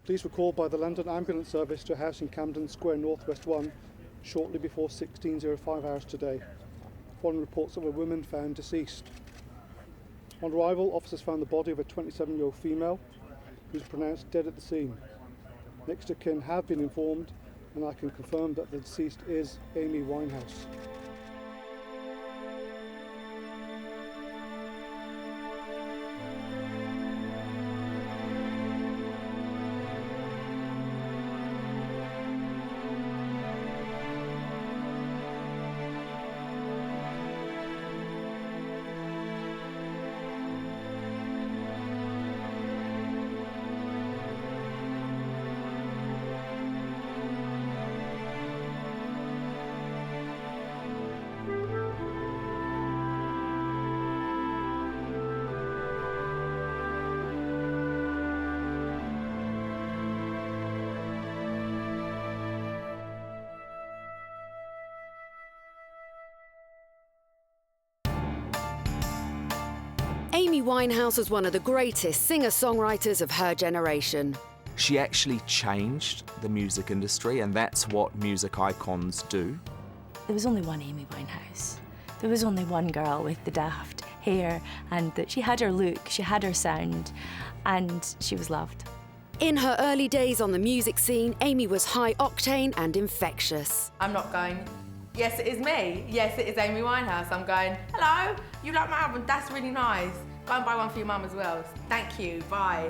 Police were called by the London Ambulance Service to a house in Camden Square, Northwest 1, shortly before 16:05 hours today, following reports of a woman found deceased. On arrival, officers found the body of a 27-year-old female who was pronounced dead at the scene. Next of kin have been informed, and I can confirm that the deceased is Amy Winehouse. Amy Winehouse was one of the greatest singer-songwriters of her generation. She actually changed the music industry, and that's what music icons do. There was only one Amy Winehouse. There was only one girl with the daft hair, and that she had her look, she had her sound, and she was loved. In her early days on the music scene, Amy was high-octane and infectious. I'm not going, yes, it is me. Yes, it is Amy Winehouse. I'm going, hello, you like my album? That's really nice. Go and buy one for your mum as well. Thank you, bye.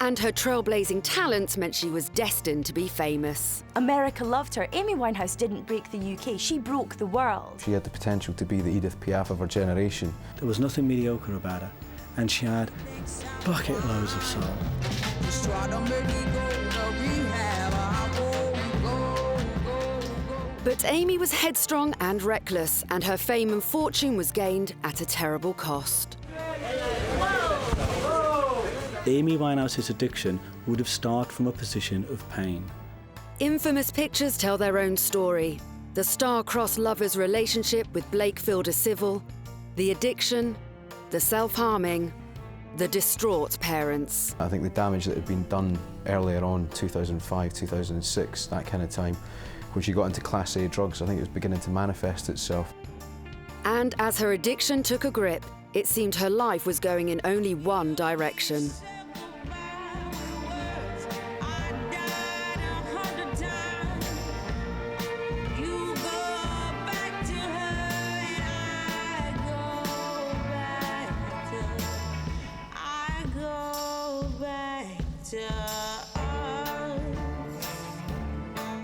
And her trailblazing talents meant she was destined to be famous. America loved her. Amy Winehouse didn't break the UK, she broke the world. She had the potential to be the Edith Piaf of her generation. There was nothing mediocre about her, and she had bucket loads of soul. But Amy was headstrong and reckless, and her fame and fortune was gained at a terrible cost. Amy Winehouse's addiction would have started from a position of pain. Infamous pictures tell their own story. The star-crossed lover's relationship with Blake Fielder Civil, the addiction, the self-harming, the distraught parents. I think the damage that had been done earlier on, 2005, 2006, that kind of time, when she got into Class A drugs, I think it was beginning to manifest itself. And as her addiction took a grip, it seemed her life was going in only one direction.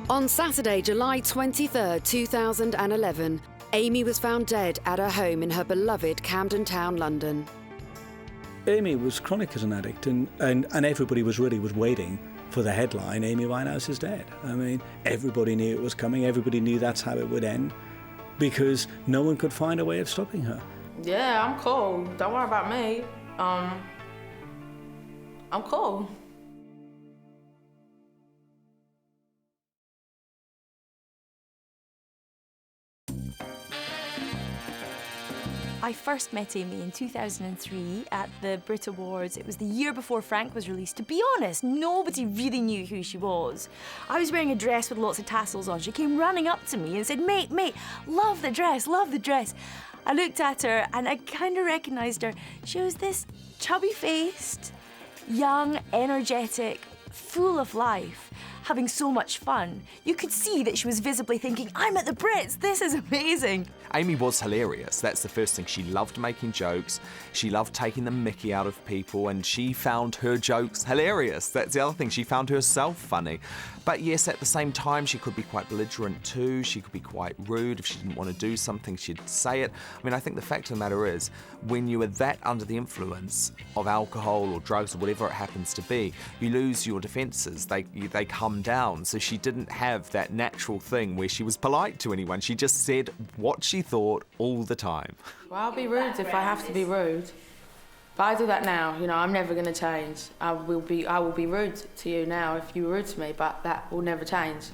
On Saturday, July 23, 2011, Amy was found dead at her home in her beloved Camden Town, London. Amy was chronic as an addict, and everybody was waiting for the headline, Amy Winehouse is dead. I mean, everybody knew it was coming, everybody knew that's how it would end, because no one could find a way of stopping her. Yeah, I'm cool. Don't worry about me. I'm cool. I first met Amy in 2003 at the Brit Awards. It was the year before Frank was released. To be honest, nobody really knew who she was. I was wearing a dress with lots of tassels on. She came running up to me and said, mate, love the dress, love the dress. I looked at her and I kind of recognised her. She was this chubby-faced, young, energetic, full of life, having so much fun. You could see that she was visibly thinking, I'm at the Brits, this is amazing. Amy was hilarious. That's the first thing. She loved making jokes. She loved taking the mickey out of people, and she found her jokes hilarious. That's the other thing. She found herself funny. But yes, at the same time, she could be quite belligerent too. She could be quite rude. If she didn't want to do something, she'd say it. I mean, I think the fact of the matter is, when you are that under the influence of alcohol or drugs or whatever it happens to be, you lose your defences. They come down. So she didn't have that natural thing where she was polite to anyone. She just said what she thought all the time. Well, I'll be rude if I have to be rude. But I do that now, you know, I'm never going to change. I will be rude to you now if you were rude to me, but that will never change.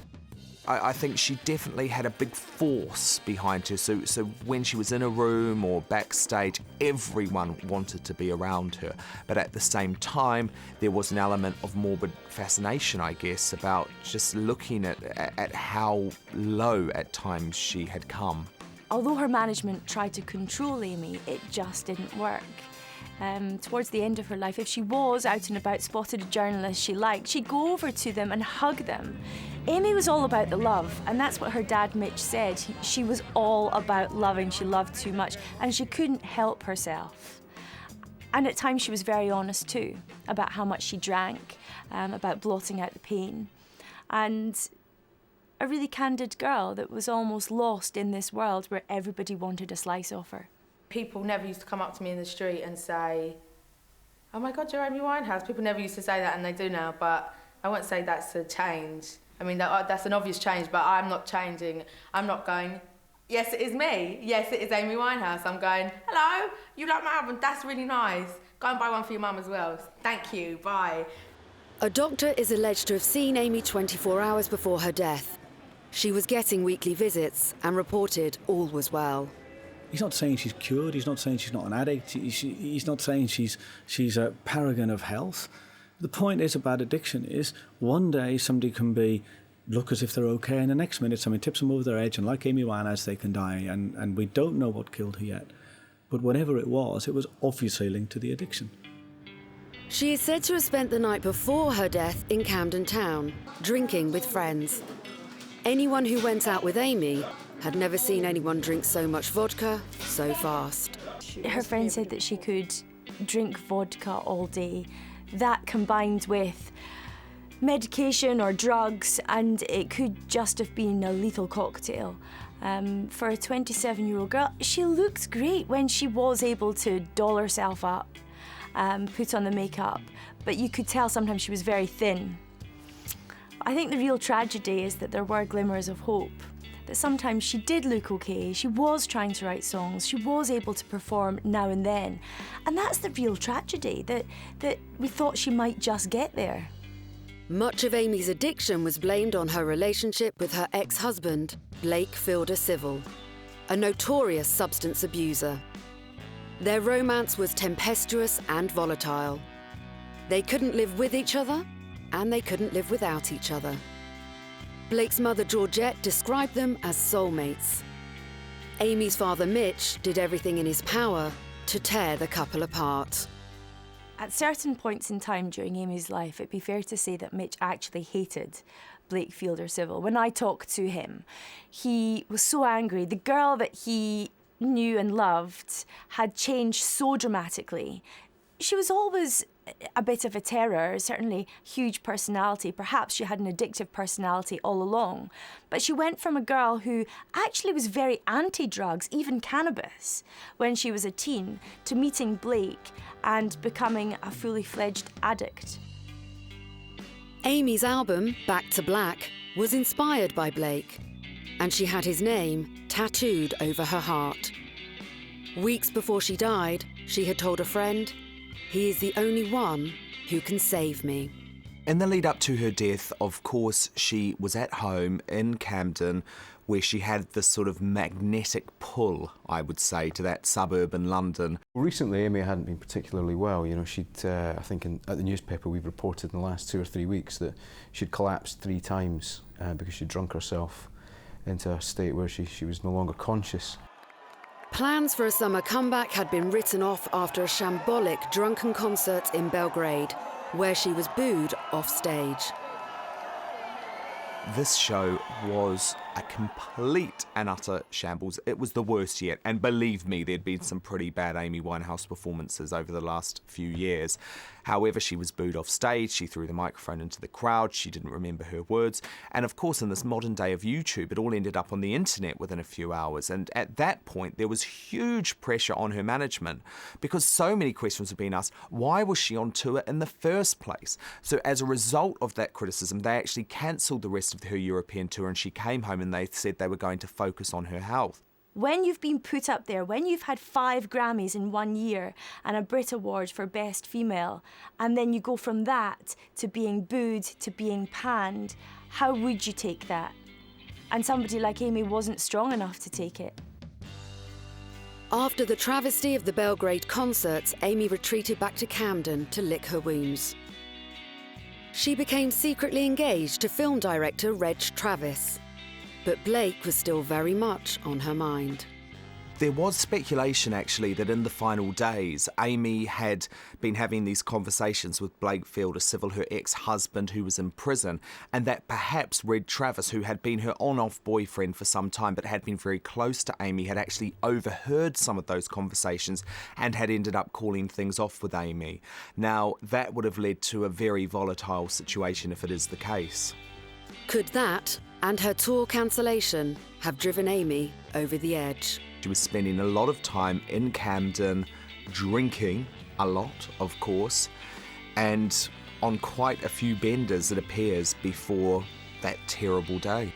I think she definitely had a big force behind her. So when she was in a room or backstage, everyone wanted to be around her. But at the same time, there was an element of morbid fascination, I guess, about just looking at how low at times she had come. Although her management tried to control Amy, it just didn't work. Towards the end of her life, if she was out and about, spotted a journalist she liked, she'd go over to them and hug them. Amy was all about the love, and that's what her dad Mitch said. She was all about loving. She loved too much, and she couldn't help herself. And at times she was very honest too, about how much she drank, about blotting out the pain. And a really candid girl that was almost lost in this world where everybody wanted a slice of her. People never used to come up to me in the street and say, "Oh my God, you're Amy Winehouse." People never used to say that, and they do now, but I won't say that's a change. I mean, that's an obvious change, but I'm not changing. I'm not going, "Yes, it is me. Yes, it is Amy Winehouse." I'm going, "Hello, you like my album? That's really nice. Go and buy one for your mum as well. Thank you, bye." A doctor is alleged to have seen Amy 24 hours before her death. She was getting weekly visits and reported all was well. He's not saying she's cured. He's not saying she's not an addict. He's not saying she's a paragon of health. The point is about addiction is one day somebody can look as if they're okay, and the next minute somebody tips them over their edge, and like Amy Winehouse, they can die. And we don't know what killed her yet. But whatever it was obviously linked to the addiction. She is said to have spent the night before her death in Camden Town, drinking with friends. Anyone who went out with Amy had never seen anyone drink so much vodka so fast. Her friend said that she could drink vodka all day. That combined with medication or drugs, and it could just have been a lethal cocktail. For a 27-year-old girl, she looked great when she was able to doll herself up, put on the makeup, but you could tell sometimes she was very thin. I think the real tragedy is that there were glimmers of hope, that sometimes she did look okay, she was trying to write songs, she was able to perform now and then. And that's the real tragedy, that we thought she might just get there. Much of Amy's addiction was blamed on her relationship with her ex-husband, Blake Fielder Civil, a notorious substance abuser. Their romance was tempestuous and volatile. They couldn't live with each other, and they couldn't live without each other. Blake's mother, Georgette, described them as soulmates. Amy's father, Mitch, did everything in his power to tear the couple apart. At certain points in time during Amy's life, it'd be fair to say that Mitch actually hated Blake Fielder Civil. When I talked to him, he was so angry. The girl that he knew and loved had changed so dramatically. She was always a bit of a terror, certainly huge personality. Perhaps she had an addictive personality all along. But she went from a girl who actually was very anti-drugs, even cannabis, when she was a teen, to meeting Blake and becoming a fully fledged addict. Amy's album, Back to Black, was inspired by Blake, and she had his name tattooed over her heart. Weeks before she died, she had told a friend, "He is the only one who can save me." In the lead up to her death, of course, she was at home in Camden, where she had this sort of magnetic pull, I would say, to that suburban London. Recently, Amy hadn't been particularly well. You know, she'd, I think at the newspaper we've reported in the last 2 or 3 weeks that she'd collapsed 3 times because she'd drunk herself into a state where she was no longer conscious. Plans for a summer comeback had been written off after a shambolic drunken concert in Belgrade, where she was booed off stage. This show was a complete and utter shambles. It was the worst yet, and believe me, there'd been some pretty bad Amy Winehouse performances over the last few years. However, she was booed off stage, she threw the microphone into the crowd, she didn't remember her words, and of course in this modern day of YouTube, it all ended up on the internet within a few hours, and at that point there was huge pressure on her management, because so many questions were being asked, why was she on tour in the first place? So as a result of that criticism, they actually cancelled the rest of her European tour, and she came home and they said they were going to focus on her health. When you've been put up there, when you've had 5 Grammys in 1 year and a Brit Award for Best Female, and then you go from that to being booed, to being panned, how would you take that? and somebody like Amy wasn't strong enough to take it. After the travesty of the Belgrade concerts, Amy retreated back to Camden to lick her wounds. She became secretly engaged to film director Reg Travis, but Blake was still very much on her mind. There was speculation, actually, that in the final days, Amy had been having these conversations with Blake Fielder Civil, her ex-husband who was in prison, and that perhaps Reg Travis, who had been her on-off boyfriend for some time but had been very close to Amy, had actually overheard some of those conversations and had ended up calling things off with Amy. Now, that would have led to a very volatile situation if it is the case. Could that, and her tour cancellation, have driven Amy over the edge? She was spending a lot of time in Camden, drinking a lot, of course, and on quite a few benders, it appears, before that terrible day.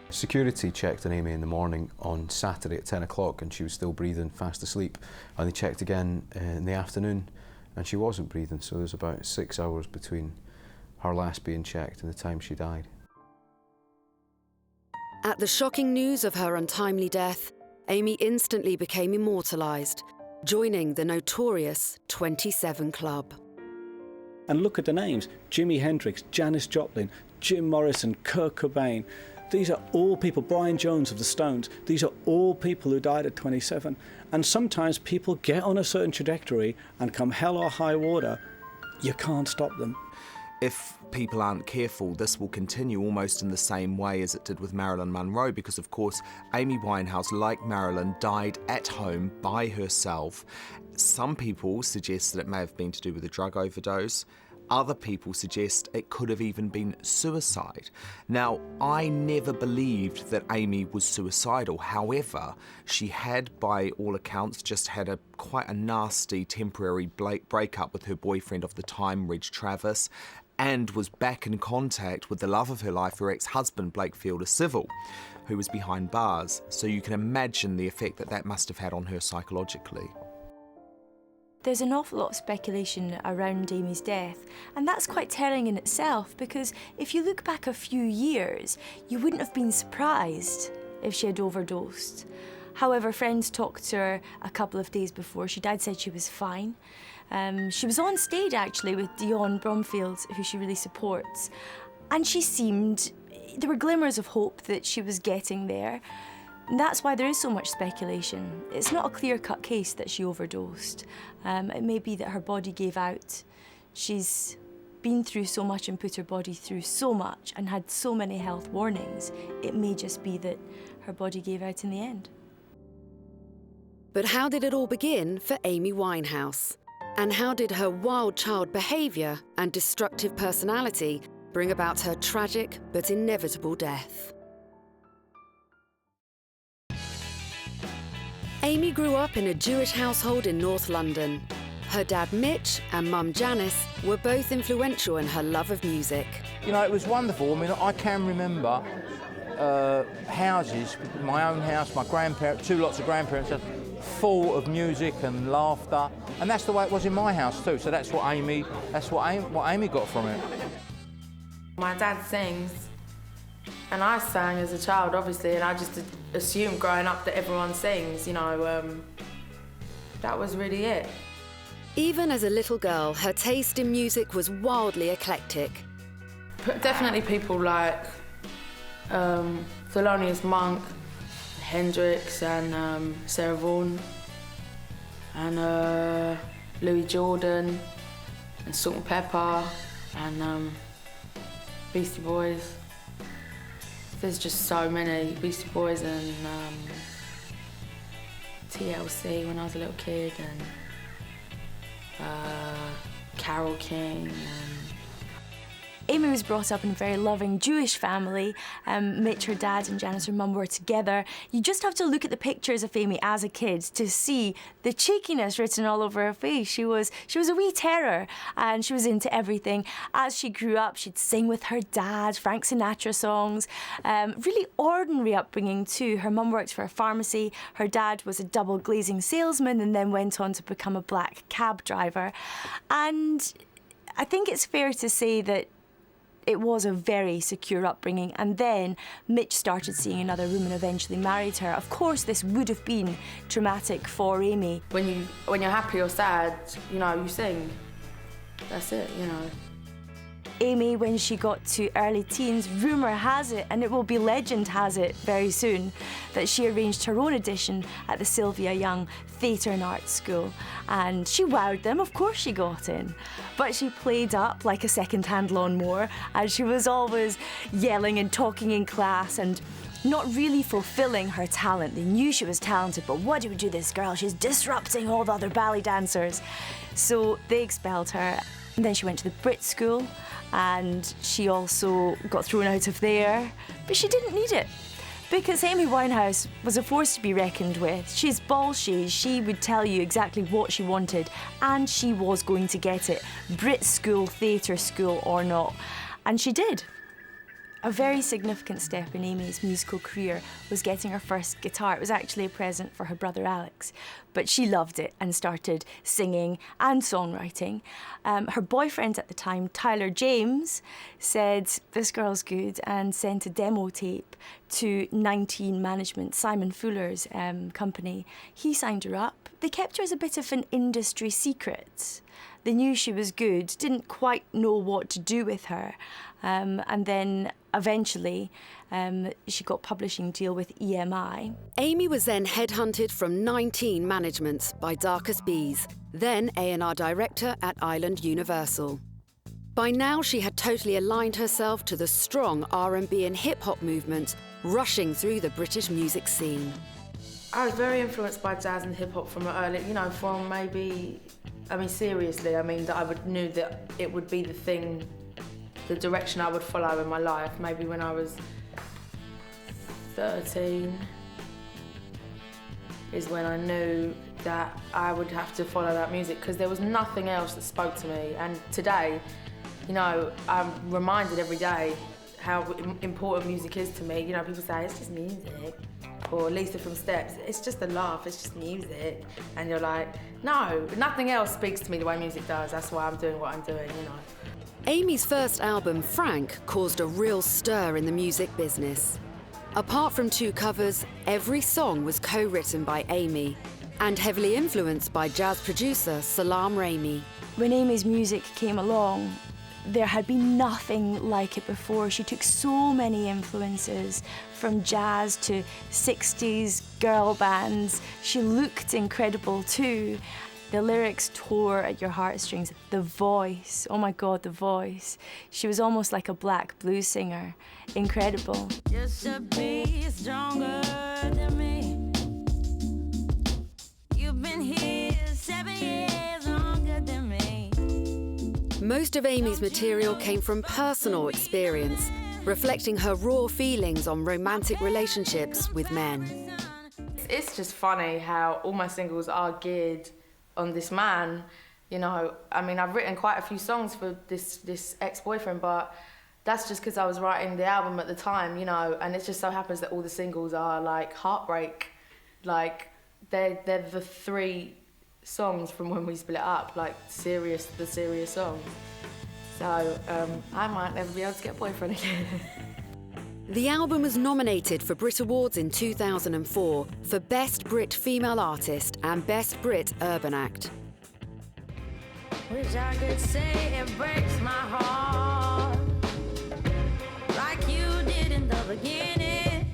Security checked on Amy in the morning on Saturday at 10 o'clock and she was still breathing, fast asleep. And they checked again in the afternoon and she wasn't breathing, so there's about 6 hours between her last being checked and the time she died. At the shocking news of her untimely death, Amy instantly became immortalised, joining the notorious 27 Club. And look at the names: Jimi Hendrix, Janis Joplin, Jim Morrison, Kurt Cobain. These are all people, Brian Jones of the Stones, these are all people who died at 27. And sometimes people get on a certain trajectory and come hell or high water, you can't stop them. If people aren't careful, this will continue almost in the same way as it did with Marilyn Monroe, because of course Amy Winehouse, like Marilyn, died at home by herself. Some people suggest that it may have been to do with a drug overdose. Other people suggest it could have even been suicide. Now, I never believed that Amy was suicidal. However, she had, by all accounts, just had quite a nasty temporary breakup with her boyfriend of the time, Reg Travis, and was back in contact with the love of her life, her ex-husband, Blake Fielder Civil, who was behind bars. So you can imagine the effect that that must have had on her psychologically. There's an awful lot of speculation around Amy's death, and that's quite telling in itself, because if you look back a few years, you wouldn't have been surprised if she had overdosed. However, friends talked to her a couple of days before she died, said she was fine. She was on stage actually with Dionne Bromfield, who she really supports, and there were glimmers of hope that she was getting there. And that's why there is so much speculation. It's not a clear-cut case that she overdosed. It may be that her body gave out. She's been through so much and put her body through so much and had so many health warnings. It may just be that her body gave out in the end. But how did it all begin for Amy Winehouse? And how did her wild child behaviour and destructive personality bring about her tragic but inevitable death? Amy grew up in a Jewish household in North London. Her dad Mitch and mum Janice were both influential in her love of music. You know, it was wonderful. I mean, I can remember houses, my own house, my grandparents, two lots of grandparents, full of music and laughter, and that's the way it was in my house too. So that's what Amy got from it. My dad sings, and I sang as a child, obviously, and I just assumed growing up that everyone sings. You know, that was really it. Even as a little girl, her taste in music was wildly eclectic. But definitely people like Thelonious Monk, Hendrix, and Sarah Vaughan, and Louis Jordan, and Salt and Pepper, and Beastie Boys. There's just so many. Beastie Boys and TLC when I was a little kid, and Carole King. Amy was brought up in a very loving Jewish family. Mitch, her dad, and Janice, her mum, were together. You just have to look at the pictures of Amy as a kid to see the cheekiness written all over her face. She was a wee terror, and she was into everything. As she grew up, she'd sing with her dad, Frank Sinatra songs. Really ordinary upbringing too. Her mum worked for a pharmacy. Her dad was a double glazing salesman and then went on to become a black cab driver. And I think it's fair to say that it was a very secure upbringing. And then Mitch started seeing another woman, eventually married her. Of course, this would have been traumatic for Amy. When you're happy or sad, you know, you sing. That's it, you know. Amy, when she got to early teens, rumour has it, and it will be legend has it very soon, that she arranged her own audition at the Sylvia Young Theatre and Arts School. And she wowed them, of course she got in. But she played up like a second-hand lawnmower, and she was always yelling and talking in class and not really fulfilling her talent. They knew she was talented, but what do we do this girl? She's disrupting all the other ballet dancers. So they expelled her. And then she went to the Brit School, and she also got thrown out of there. But she didn't need it, because Amy Winehouse was a force to be reckoned with. She's ballsy. She would tell you exactly what she wanted, and she was going to get it, Brit School, theatre school or not. And she did. A very significant step in Amy's musical career was getting her first guitar. It was actually a present for her brother Alex, but she loved it and started singing and songwriting. Her boyfriend at the time, Tyler James, said, "This girl's good," and sent a demo tape to 19 Management, Simon Fuller's company. He signed her up. They kept her as a bit of an industry secret. They knew she was good, didn't quite know what to do with her. And then eventually she got a publishing deal with EMI. Amy was then headhunted from 19 Managements by Darcus Bees, then A&R director at Island Universal. By now, she had totally aligned herself to the strong R&B and hip-hop movement rushing through the British music scene. I was very influenced by jazz and hip-hop from early, you know, from maybe, I mean, seriously, I mean, that I knew that it would be the thing, the direction I would follow in my life. Maybe when I was 13 is when I knew that I would have to follow that music, because there was nothing else that spoke to me. And today, you know, I'm reminded every day how important music is to me. You know, people say, it's just music. Or Lisa from Steps, it's just a laugh, it's just music. And you're like, no, nothing else speaks to me the way music does. That's why I'm doing what I'm doing, you know. Amy's first album, Frank, caused a real stir in the music business. Apart from 2 covers, every song was co-written by Amy and heavily influenced by jazz producer Salaam Remi. When Amy's music came along, there had been nothing like it before. She took so many influences, from jazz to 60s girl bands. She looked incredible too. The lyrics tore at your heartstrings. The voice, oh my God, the voice. She was almost like a black blues singer. Incredible. You should be stronger than me. You've been here 7 years longer than me. Most of Amy's material came from personal experience, reflecting her raw feelings on romantic relationships with men. It's just funny how all my singles are geared on this man. You know, I mean, I've written quite a few songs for this ex-boyfriend, but that's just because I was writing the album at the time, you know, and it just so happens that all the singles are like heartbreak. Like, they're the 3 songs from when we split up, like the serious songs. So I might never be able to get a boyfriend again. The album was nominated for Brit Awards in 2004 for Best Brit Female Artist and Best Brit Urban Act. Wish I could say it breaks my heart like you did in the beginning.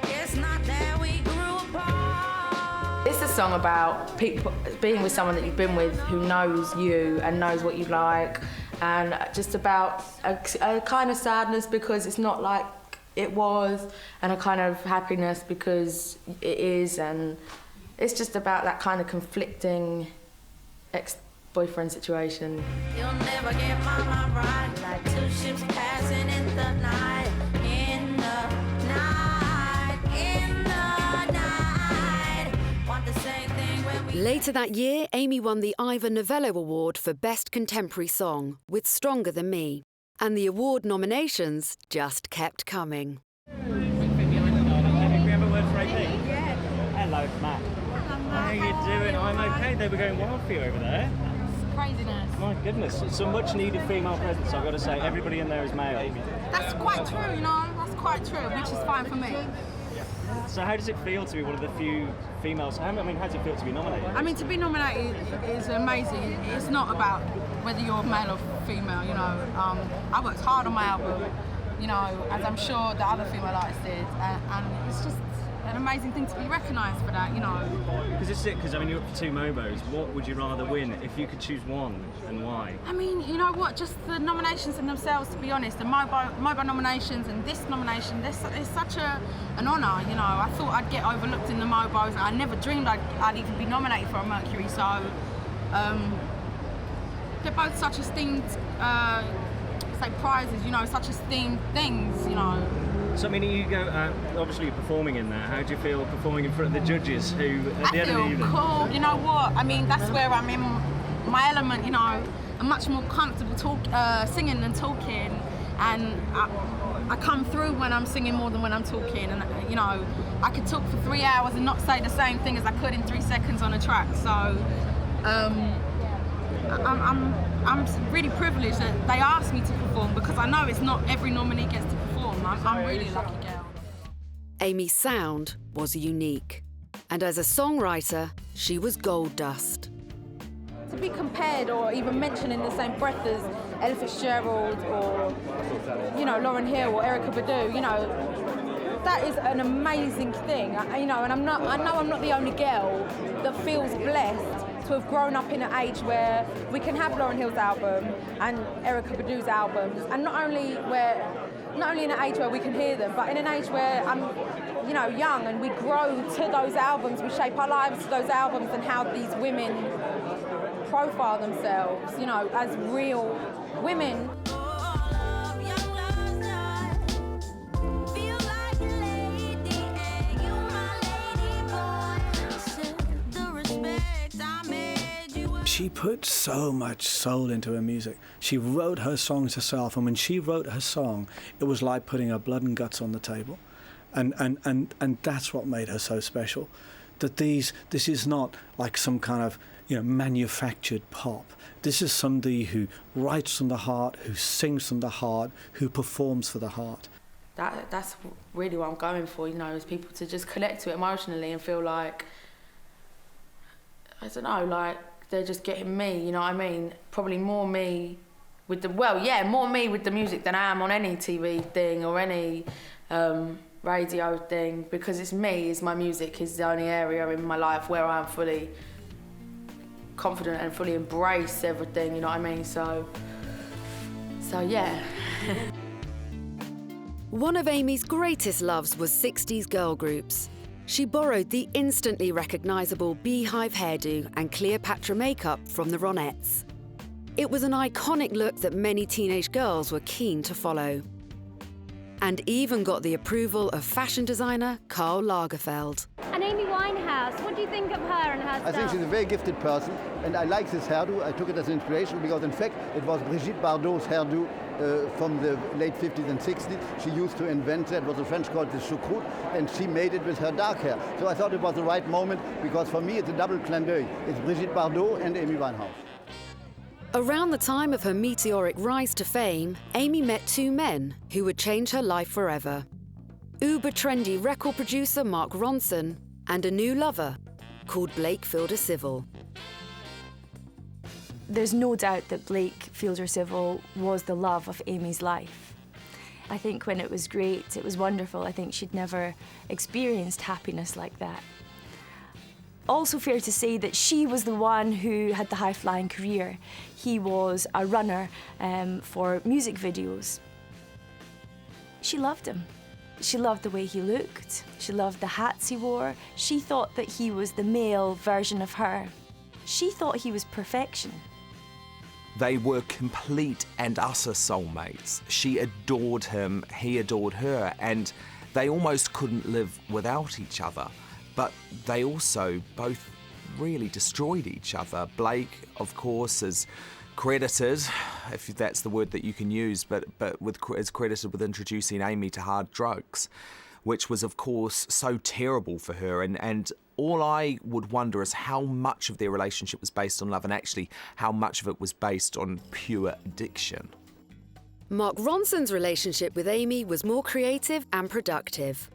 It's not that we grew apart. It's a song about people being with someone that you've been with who knows you and knows what you like, and just about a kind of sadness because it's not like it was, and a kind of happiness because it is, and it's just about that kind of conflicting ex-boyfriend situation. You'll never get my mind right, like 2 ships passing in the night, in the night, in the night. Want the same thing when we... Later that year, Amy won the Ivor Novello Award for Best Contemporary Song with Stronger Than Me. And the award nominations just kept coming. Can we have a word for AP? Yeah. Hello, Matt. How are you doing? I'm okay. They were going wild for you over there. craziness. My goodness, it's a much needed female presence, I've got to say. Everybody in there is male. That's quite true, you know. That's quite true, which is fine for me. So how does it feel to be one of the few females? How does it feel to be nominated? I mean, to be nominated is amazing. It's not about whether you're male or female, you know. I worked hard on my album, you know, as I'm sure the other female artists did, and it's just an amazing thing to be recognised for that, you know. Because this is it, because I mean, you're up for 2 Mobos. What would you rather win if you could choose one, and why? I mean, you know what, just the nominations in themselves, to be honest, the Mobo nominations and this nomination, it's such an honour, you know. I thought I'd get overlooked in the Mobos. I never dreamed I'd even be nominated for a Mercury, so they're both such esteemed prizes, you know, such esteemed things, you know. So I mean, you go, obviously you're performing in there. How do you feel performing in front of the judges who, at the end of the evening? I feel cool, you know what, I mean, that's where I'm in my element, you know. I'm much more comfortable singing than talking, and I come through when I'm singing more than when I'm talking, and you know, I could talk for 3 hours and not say the same thing as I could in 3 seconds on a track, so I'm really privileged that they asked me to perform, because I know it's not every nominee gets to perform. I'm really a lucky girl. Amy's sound was unique, and as a songwriter, she was gold dust. To be compared or even mentioned in the same breath as Ella Fitzgerald or, you know, Lauryn Hill or Erykah Badu, you know, that is an amazing thing, you know, and I know I'm not the only girl that feels blessed to have grown up in an age where we can have Lauryn Hill's album and Erykah Badu's albums, and not only in an age where we can hear them, but in an age where I'm, you know, young, and we grow to those albums, we shape our lives to those albums, and how these women profile themselves, you know, as real women. She put so much soul into her music. She wrote her songs herself, and when she wrote her song, it was like putting her blood and guts on the table. And that's what made her so special. That this is not like some kind of, you know, manufactured pop. This is somebody who writes from the heart, who sings from the heart, who performs for the heart. That's really what I'm going for, you know, is people to just connect to it emotionally and feel like, I don't know, like they're just getting me, you know what I mean? Probably more me with more me with the music than I am on any TV thing or any radio thing, because it's me, it's my music, is the only area in my life where I'm fully confident and fully embrace everything, you know what I mean? So yeah. One of Amy's greatest loves was 60s girl groups. She borrowed the instantly recognisable beehive hairdo and Cleopatra makeup from the Ronettes. It was an iconic look that many teenage girls were keen to follow. And even got the approval of fashion designer Karl Lagerfeld. And Amy Winehouse, what do you think of her and her I think she's a very gifted person, and I like this hairdo. I took it as an inspiration because, in fact, it was Brigitte Bardot's hairdo from the late 50s and 60s. She used to invent that, what the French called the choucroute, and she made it with her dark hair. So I thought it was the right moment, because for me it's a double clin d'oeil. It's Brigitte Bardot and Amy Winehouse. Around the time of her meteoric rise to fame, Amy met 2 men who would change her life forever. Uber-trendy record producer Mark Ronson and a new lover called Blake Fielder-Civil. There's no doubt that Blake Fielder-Civil was the love of Amy's life. I think when it was great, it was wonderful. I think she'd never experienced happiness like that. Also fair to say that she was the one who had the high-flying career. He was a runner for music videos. She loved him. She loved the way he looked. She loved the hats he wore. She thought that he was the male version of her. She thought he was perfection. They were complete and utter soulmates. She adored him, he adored her, and they almost couldn't live without each other. But they also both really destroyed each other. Blake, of course, is credited, if that's the word that you can use, but is credited with introducing Amy to hard drugs, which was, of course, so terrible for her. And all I would wonder is how much of their relationship was based on love and actually how much of it was based on pure addiction. Mark Ronson's relationship with Amy was more creative and productive.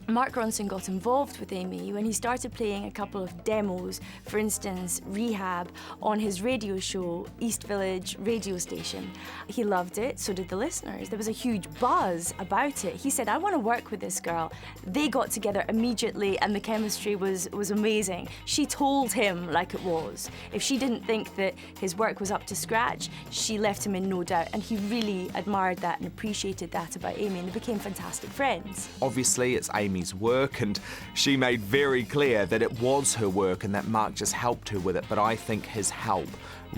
Mark Ronson got involved with Amy when he started playing a couple of demos, for instance, Rehab, on his radio show, East Village radio station. He loved it, so did the listeners. There was a huge buzz about it. He said, I want to work with this girl. They got together immediately and the chemistry was amazing. She told him like it was. If she didn't think that his work was up to scratch, she left him in no doubt, and he really admired that and appreciated that about Amy, and they became fantastic friends. Obviously, it's Amy's work, and she made very clear that it was her work and that Mark just helped her with it, but I think his help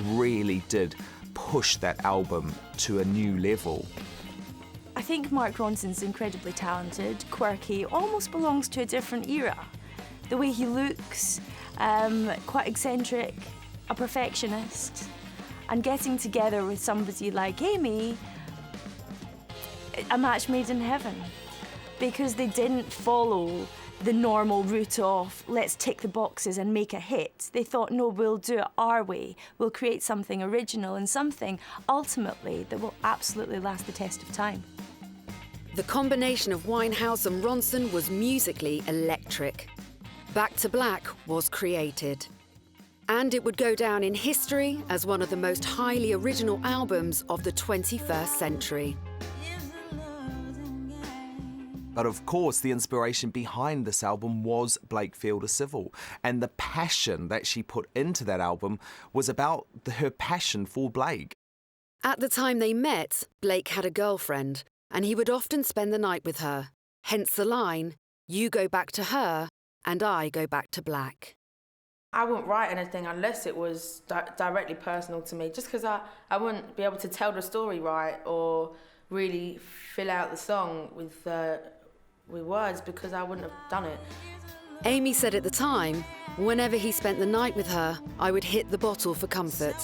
really did push that album to a new level. I think Mark Ronson's incredibly talented, quirky, almost belongs to a different era. The way he looks, quite eccentric, a perfectionist, and getting together with somebody like Amy, a match made in heaven. Because they didn't follow the normal route of let's tick the boxes and make a hit. They thought, no, we'll do it our way. We'll create something original and something, ultimately, that will absolutely last the test of time. The combination of Winehouse and Ronson was musically electric. Back to Black was created. And it would go down in history as one of the most highly original albums of the 21st century. But of course, the inspiration behind this album was Blake Fielder Civil, and the passion that she put into that album was about her passion for Blake. At the time they met, Blake had a girlfriend, and he would often spend the night with her. Hence the line, "You go back to her, and I go back to Black." I wouldn't write anything unless it was directly personal to me, just because I wouldn't be able to tell the story right or really fill out the song with words, because I wouldn't have done it. Amy said at the time, whenever he spent the night with her, I would hit the bottle for comfort.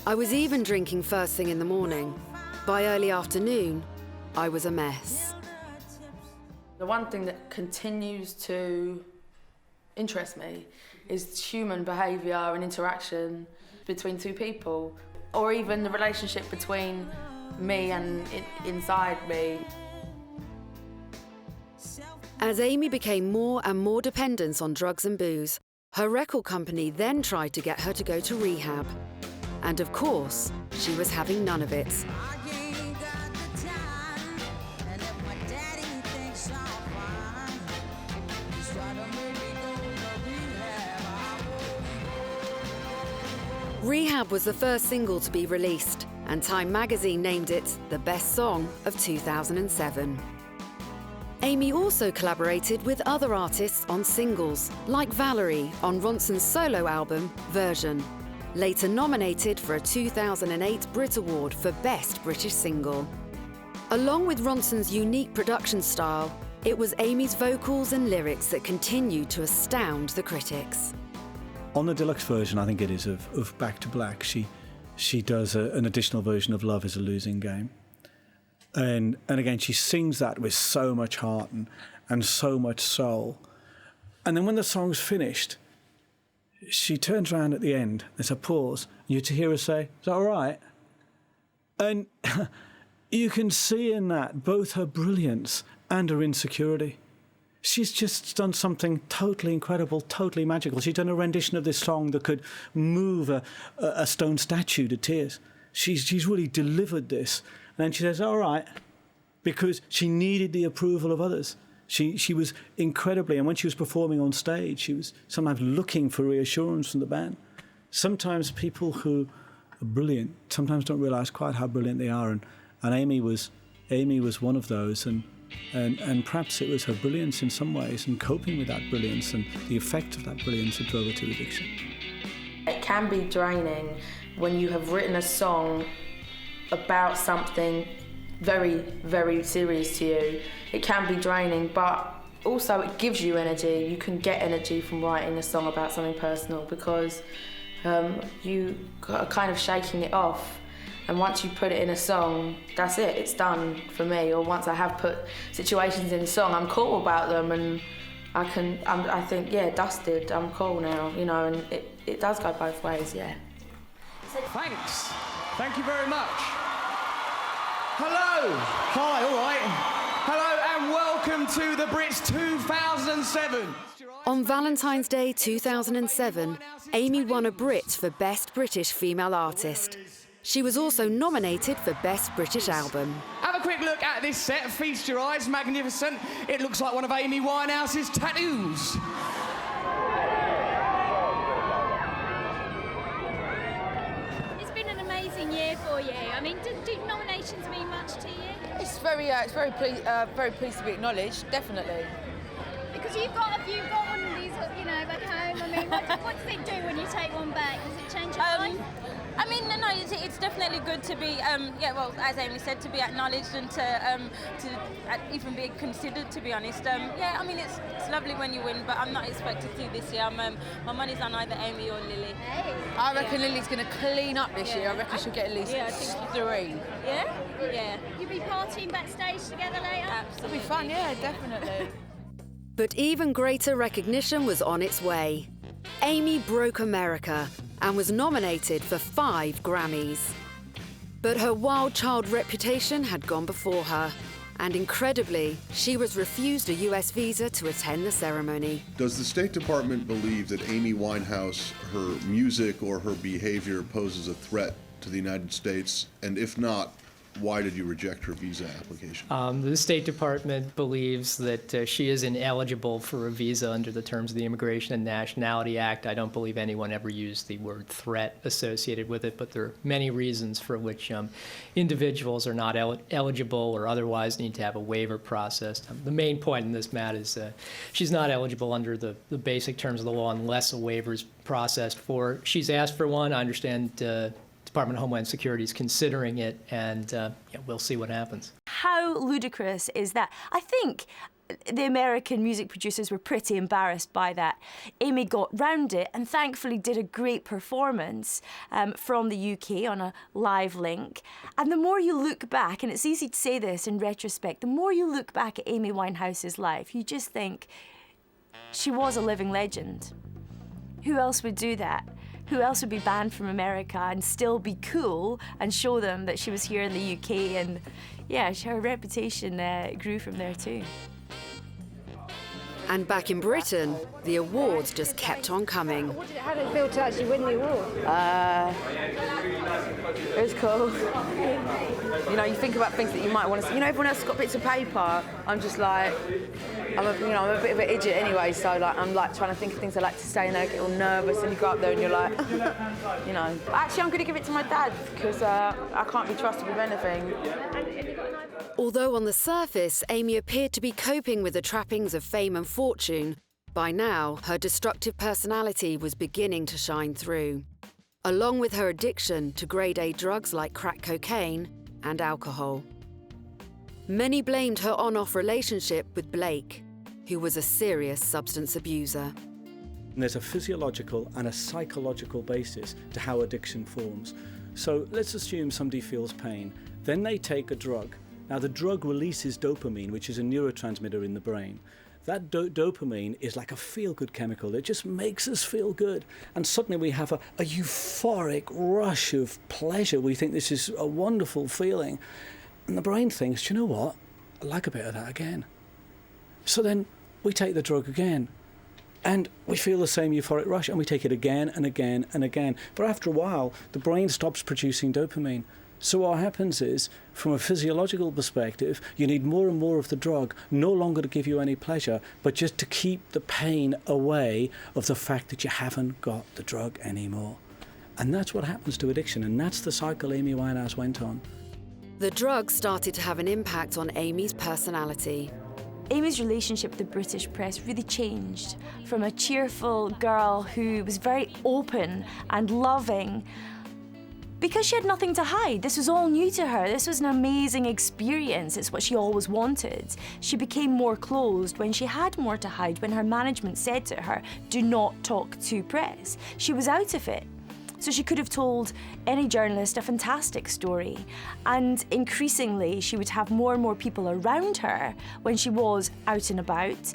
I was even drinking first thing in the morning. By early afternoon, I was a mess. The one thing that continues to interest me is human behaviour and interaction between two people, or even the relationship between me and inside me. As Amy became more and more dependent on drugs and booze, her record company then tried to get her to go to rehab. And of course, she was having none of it. Rehab was the first single to be released, and Time magazine named it the best song of 2007. Amy also collaborated with other artists on singles, like Valerie on Ronson's solo album, Version, later nominated for a 2008 Brit Award for Best British Single. Along with Ronson's unique production style, it was Amy's vocals and lyrics that continued to astound the critics. On the deluxe version, I think it is, of Back to Black, she does an additional version of Love is a Losing Game. And again, she sings that with so much heart and so much soul. And then when the song's finished, she turns around at the end, there's a pause, and you to hear her say, "Is that all right?" And you can see in that both her brilliance and her insecurity. She's just done something totally incredible, totally magical. She's done a rendition of this song that could move a stone statue to tears. She's really delivered this. And then she says, "All right," because she needed the approval of others. She was incredibly, and when she was performing on stage, she was sometimes looking for reassurance from the band. Sometimes people who are brilliant sometimes don't realise quite how brilliant they are, and Amy was one of those, and perhaps it was her brilliance in some ways, and coping with that brilliance and the effect of that brilliance that drove her to addiction. It can be draining when you have written a song about something very, very serious to you. It can be draining, but also it gives you energy. You can get energy from writing a song about something personal, because you are kind of shaking it off. And once you put it in a song, that's it, it's done for me. Or once I have put situations in a song, I'm cool about them, and I think, yeah, dusted, I'm cool now, you know, and it does go both ways, yeah. Thanks. Thank you very much. Hello. Hi, all right. Hello and welcome to the Brits 2007. On Valentine's Day 2007, Amy won a Brit for Best British Female Artist. She was also nominated for Best British Album. Have a quick look at this set. Feast your eyes, magnificent. It looks like one of Amy Winehouse's tattoos. It's been an amazing year for you. I mean, do nominations mean much to you? It's very pleased to be acknowledged, definitely. Because you've got one of these, you know, back home. I mean, what does it do when you take one back? Does it change your life? I mean, no, it's definitely good to be, as Amy said, to be acknowledged and to even be considered, to be honest. Yeah, I mean, it's lovely when you win, but I'm not expected to this year. My money's on either Amy or Lily. Hey. I reckon Lily's going to clean up this year. I reckon she'll get at least 3. Yeah? Yeah. You'll be partying backstage together later? Absolutely. It'll be fun, yeah, definitely. But even greater recognition was on its way. Amy broke America and was nominated for 5 Grammys. But her wild child reputation had gone before her, and incredibly, she was refused a US visa to attend the ceremony. Does the State Department believe that Amy Winehouse, her music or her behavior poses a threat to the United States? And if not, why did you reject her visa application? The State Department believes that she is ineligible for a visa under the terms of the Immigration and Nationality Act. I don't believe anyone ever used the word threat associated with it, but there are many reasons for which individuals are not eligible or otherwise need to have a waiver processed. The main point in this, Matt, is she's not eligible under the basic terms of the law unless a waiver is processed for. She's asked for one. I understand Department of Homeland Security is considering it, and we'll see what happens. How ludicrous is that? I think the American music producers were pretty embarrassed by that. Amy got round it and thankfully did a great performance from the UK on a live link. And the more you look back, and it's easy to say this in retrospect, the more you look back at Amy Winehouse's life, you just think she was a living legend. Who else would do that? Who else would be banned from America and still be cool and show them that she was here in the UK? And yeah, her reputation grew from there too. And back in Britain, the awards just kept on coming. How did it feel to actually win the award? It was cool. You know, you think about things that you might want to see. You know, everyone else has got bits of paper. I'm just like, I'm a bit of an idiot anyway, so I'm trying to think of things I like to say, and I get all nervous, and you go up there and you're like, you know. Actually, I'm going to give it to my dad because I can't be trusted with anything. Although on the surface, Amy appeared to be coping with the trappings of fame and fortune, by now her destructive personality was beginning to shine through, along with her addiction to grade A drugs like crack cocaine and alcohol. Many blamed her on-off relationship with Blake, who was a serious substance abuser. And there's a physiological and a psychological basis to how addiction forms. So let's assume somebody feels pain. Then they take a drug. Now the drug releases dopamine, which is a neurotransmitter in the brain. That dopamine is like a feel-good chemical. It just makes us feel good. And suddenly we have a euphoric rush of pleasure. We think this is a wonderful feeling. And the brain thinks, you know what? I'd like a bit of that again. So then we take the drug again. And we feel the same euphoric rush, and we take it again and again and again. But after a while, the brain stops producing dopamine. So what happens is, from a physiological perspective, you need more and more of the drug, no longer to give you any pleasure, but just to keep the pain away of the fact that you haven't got the drug anymore. And that's what happens to addiction, and that's the cycle Amy Winehouse went on. The drug started to have an impact on Amy's personality. Amy's relationship with the British press really changed from a cheerful girl who was very open and loving, because she had nothing to hide. This was all new to her. This was an amazing experience. It's what she always wanted. She became more closed when she had more to hide, when her management said to her, do not talk to press. She was out of it. So she could have told any journalist a fantastic story. And increasingly, she would have more and more people around her when she was out and about,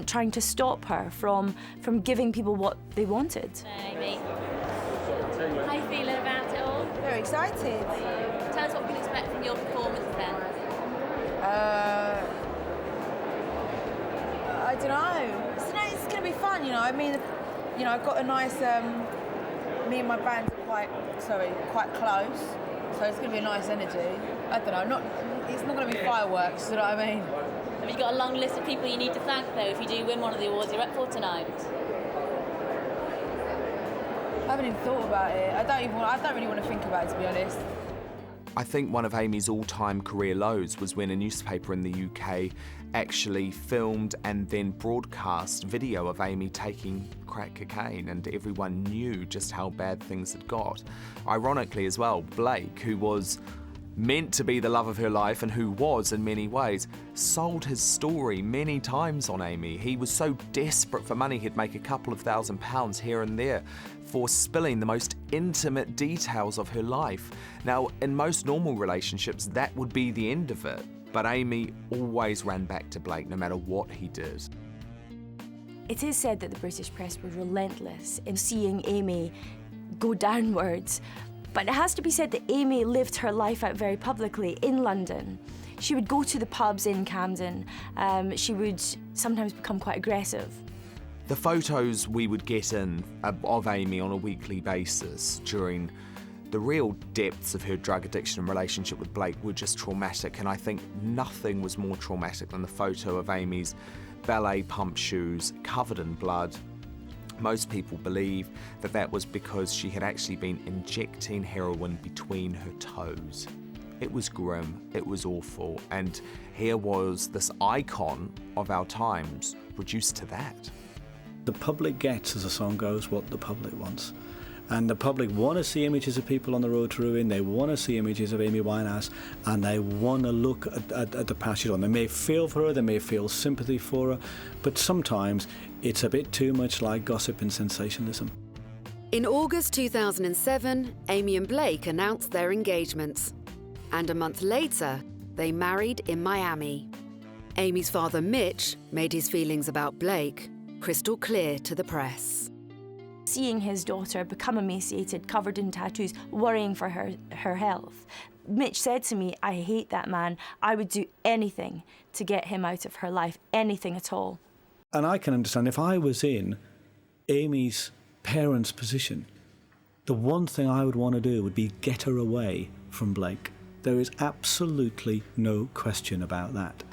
trying to stop her from giving people what they wanted. Amy, how are you feeling about it all? Very excited. Tell us what we can expect from your performance then. I don't know. It's going to be fun, you know. I mean, you know, I've got a nice. Me and my band are quite close, so it's going to be a nice energy. I don't know. It's not going to be fireworks. You know what I mean? Have you got a long list of people you need to thank though if you do win one of the awards you're up for tonight? I haven't even thought about it. I don't really want to think about it, to be honest. I think one of Amy's all-time career lows was when a newspaper in the UK actually filmed and then broadcast video of Amy taking crack cocaine, and everyone knew just how bad things had got. Ironically as well, Blake, who was meant to be the love of her life and who was in many ways, sold his story many times on Amy. He was so desperate for money he'd make a couple of £1,000s here and there for spilling the most intimate details of her life. Now, in most normal relationships, that would be the end of it, but Amy always ran back to Blake no matter what he did. It is said that the British press were relentless in seeing Amy go downwards, but it has to be said that Amy lived her life out very publicly in London. She would go to the pubs in Camden. She would sometimes become quite aggressive. The photos we would get in of Amy on a weekly basis during the real depths of her drug addiction and relationship with Blake were just traumatic, and I think nothing was more traumatic than the photo of Amy's ballet pump shoes covered in blood. Most people believe that that was because she had actually been injecting heroin between her toes. It was grim, it was awful, and here was this icon of our times reduced to that. The public gets, as the song goes, what the public wants. And the public want to see images of people on the road to ruin, they want to see images of Amy Winehouse, and they want to look at the path she's on. They may feel for her, they may feel sympathy for her, but sometimes it's a bit too much like gossip and sensationalism. In August 2007, Amy and Blake announced their engagements. And a month later, they married in Miami. Amy's father, Mitch, made his feelings about Blake crystal clear to the press. Seeing his daughter become emaciated, covered in tattoos, worrying for her health, Mitch said to me, "I hate that man. I would do anything to get him out of her life, anything at all." And I can understand if I was in Amy's parents' position, the one thing I would want to do would be get her away from Blake. There is absolutely no question about that.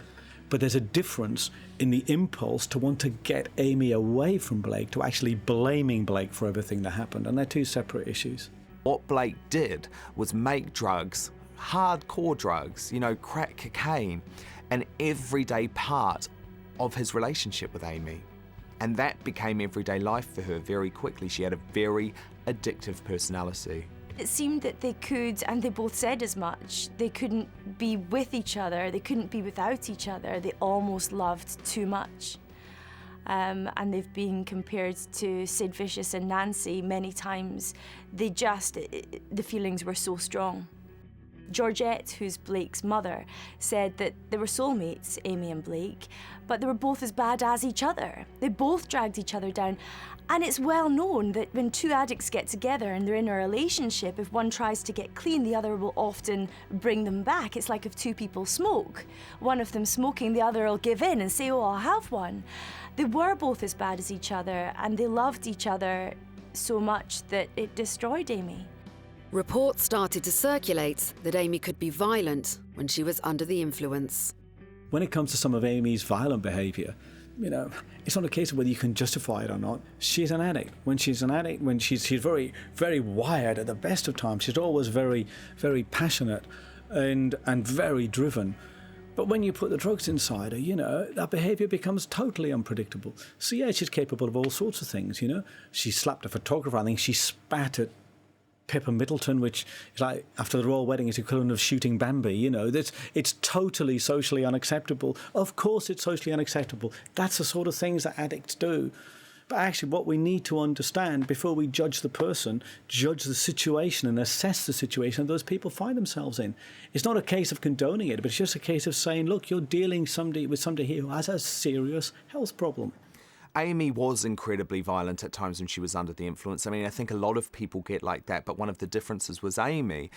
But there's a difference in the impulse to want to get Amy away from Blake to actually blaming Blake for everything that happened, and they're two separate issues. What Blake did was make drugs, hardcore drugs, crack cocaine, an everyday part of his relationship with Amy. And that became everyday life for her very quickly. She had a very addictive personality. It seemed that they could, and they both said as much, they couldn't be with each other, they couldn't be without each other. They almost loved too much. And they've been compared to Sid Vicious and Nancy many times. The feelings were so strong. Georgette, who's Blake's mother, said that they were soulmates, Amy and Blake, but they were both as bad as each other. They both dragged each other down. And it's well known that when two addicts get together and they're in a relationship, if one tries to get clean, the other will often bring them back. It's like if two people smoke. One of them smoking, the other will give in and say, "Oh, I'll have one." They were both as bad as each other, and they loved each other so much that it destroyed Amy. Reports started to circulate that Amy could be violent when she was under the influence. When it comes to some of Amy's violent behaviour, it's not a case of whether you can justify it or not. She's an addict. When she's an addict, when she's very, very wired at the best of times, she's always very, very passionate and very driven. But when you put the drugs inside her, that behaviour becomes totally unpredictable. So yeah, she's capable of all sorts of things, She slapped a photographer. I think she spat at Pippa Middleton, which is like, after the royal wedding, is equivalent of shooting Bambi. It's totally socially unacceptable. Of course it's socially unacceptable. That's the sort of things that addicts do. But actually what we need to understand before we judge the person, judge the situation and assess the situation those people find themselves in. It's not a case of condoning it, but it's just a case of saying, look, you're dealing with somebody here who has a serious health problem. Amy was incredibly violent at times when she was under the influence. I mean, I think a lot of people get like that, but one of the differences was Amy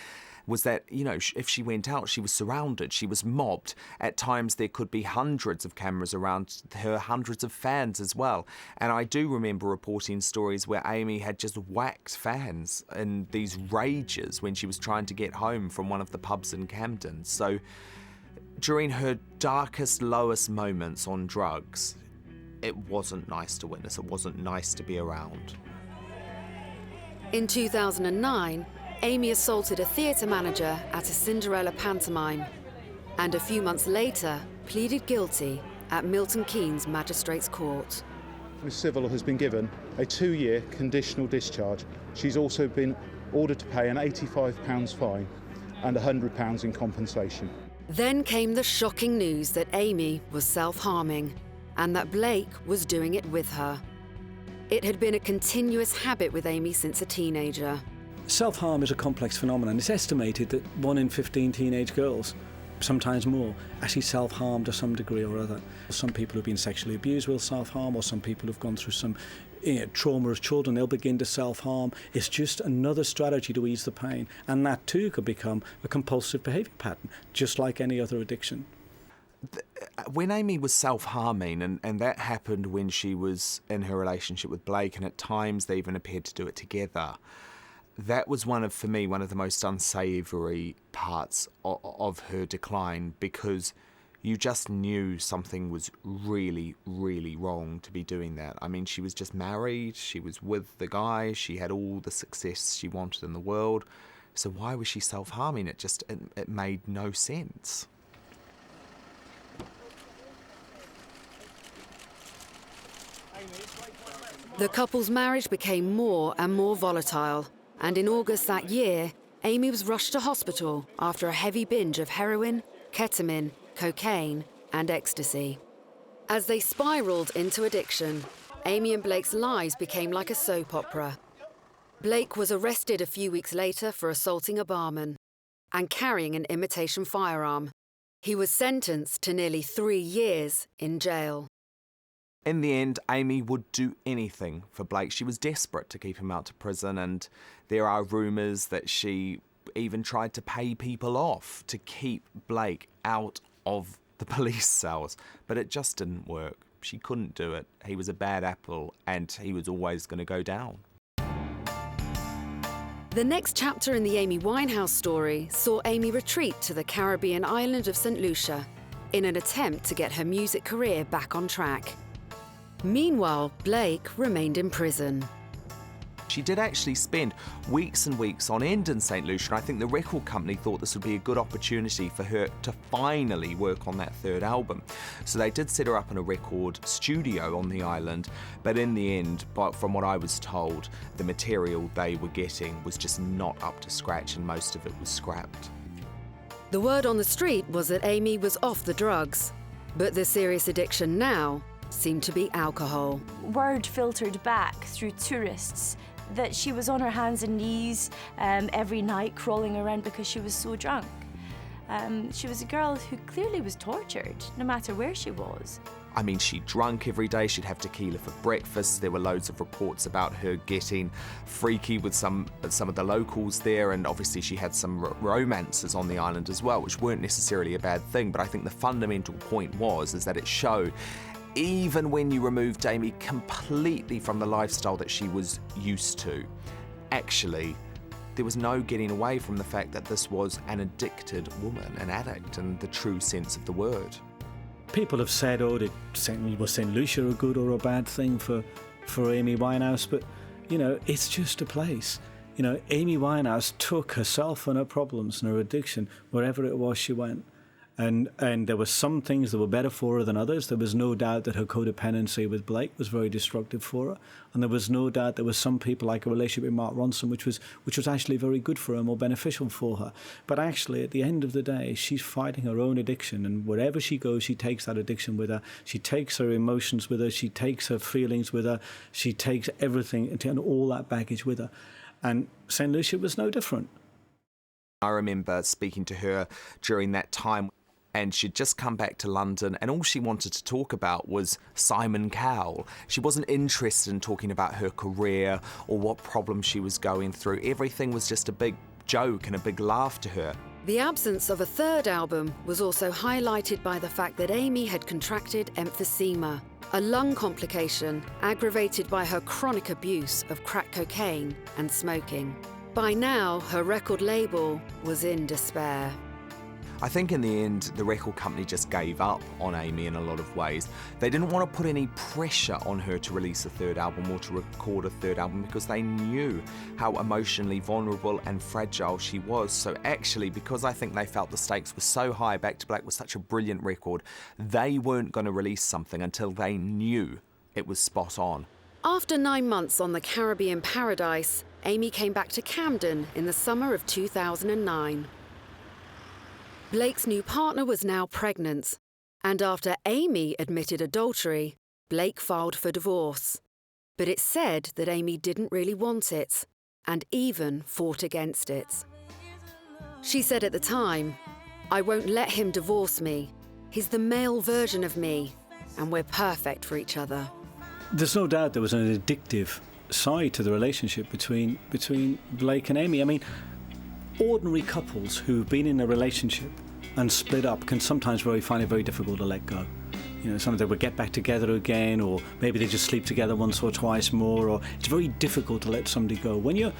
was that, you know, if she went out, she was surrounded, she was mobbed. At times there could be hundreds of cameras around her, hundreds of fans as well. And I do remember reporting stories where Amy had just whacked fans in these rages when she was trying to get home from one of the pubs in Camden. So during her darkest, lowest moments on drugs, it wasn't nice to witness, it wasn't nice to be around. In 2009, Amy assaulted a theatre manager at a Cinderella pantomime, and a few months later pleaded guilty at Milton Keynes Magistrates Court. Ms Civil has been given a 2-year conditional discharge. She's also been ordered to pay an £85 fine and £100 in compensation. Then came the shocking news that Amy was self-harming, and that Blake was doing it with her. It had been a continuous habit with Amy since a teenager. Self-harm is a complex phenomenon. It's estimated that 1 in 15 teenage girls, sometimes more, actually self-harm to some degree or other. Some people who've been sexually abused will self-harm, or some people who've gone through some trauma as children, they'll begin to self-harm. It's just another strategy to ease the pain, and that too could become a compulsive behaviour pattern, just like any other addiction. When Amy was self-harming, and that happened when she was in her relationship with Blake, and at times they even appeared to do it together, that was for me, one of the most unsavoury parts of her decline, because you just knew something was really, really wrong to be doing that. I mean, she was just married, she was with the guy, she had all the success she wanted in the world, so why was she self-harming? It made no sense. The couple's marriage became more and more volatile, and in August that year, Amy was rushed to hospital after a heavy binge of heroin, ketamine, cocaine, and ecstasy. As they spiraled into addiction, Amy and Blake's lives became like a soap opera. Blake was arrested a few weeks later for assaulting a barman and carrying an imitation firearm. He was sentenced to nearly 3 years in jail. In the end, Amy would do anything for Blake. She was desperate to keep him out of prison, and there are rumours that she even tried to pay people off to keep Blake out of the police cells. But it just didn't work. She couldn't do it. He was a bad apple, and he was always going to go down. The next chapter in the Amy Winehouse story saw Amy retreat to the Caribbean island of St. Lucia in an attempt to get her music career back on track. Meanwhile, Blake remained in prison. She did actually spend weeks and weeks on end in St. Lucia. I think the record company thought this would be a good opportunity for her to finally work on that third album. So they did set her up in a record studio on the island, but in the end, from what I was told, the material they were getting was just not up to scratch, and most of it was scrapped. The word on the street was that Amy was off the drugs, but the serious addiction now seemed to be alcohol. Word filtered back through tourists that she was on her hands and knees every night crawling around because she was so drunk. She was a girl who clearly was tortured, no matter where she was. I mean, she drank every day, she'd have tequila for breakfast. There were loads of reports about her getting freaky with some of the locals there, and obviously she had some romances on the island as well, which weren't necessarily a bad thing, but I think the fundamental point is that it showed even when you removed Amy completely from the lifestyle that she was used to, actually, there was no getting away from the fact that this was an addicted woman, an addict in the true sense of the word. People have said, was St. Lucia a good or a bad thing for Amy Winehouse? But, it's just a place. Amy Winehouse took herself and her problems and her addiction wherever it was she went. And there were some things that were better for her than others. There was no doubt that her codependency with Blake was very destructive for her. And there was no doubt there were some people, like a relationship with Mark Ronson, which was actually very good for her, more beneficial for her. But actually, at the end of the day, she's fighting her own addiction. And wherever she goes, she takes that addiction with her. She takes her emotions with her. She takes her feelings with her. She takes everything and all that baggage with her. And St. Lucia was no different. I remember speaking to her during that time, and she'd just come back to London, and all she wanted to talk about was Simon Cowell. She wasn't interested in talking about her career or what problems she was going through. Everything was just a big joke and a big laugh to her. The absence of a third album was also highlighted by the fact that Amy had contracted emphysema, a lung complication aggravated by her chronic abuse of crack cocaine and smoking. By now, her record label was in despair. I think in the end, the record company just gave up on Amy in a lot of ways. They didn't want to put any pressure on her to release a third album or to record a third album because they knew how emotionally vulnerable and fragile she was. So actually, because I think they felt the stakes were so high, Back to Black was such a brilliant record, they weren't going to release something until they knew it was spot on. After 9 months on the Caribbean paradise, Amy came back to Camden in the summer of 2009. Blake's new partner was now pregnant, and after Amy admitted adultery, Blake filed for divorce. But it said that Amy didn't really want it, and even fought against it. She said at the time, "I won't let him divorce me. He's the male version of me, and we're perfect for each other." There's no doubt there was an addictive side to the relationship between Blake and Amy. I mean, ordinary couples who've been in a relationship and split up can sometimes find it very difficult to let go. You know, sometimes they would get back together again, or maybe they just sleep together once or twice more, or it's very difficult to let somebody go. When you're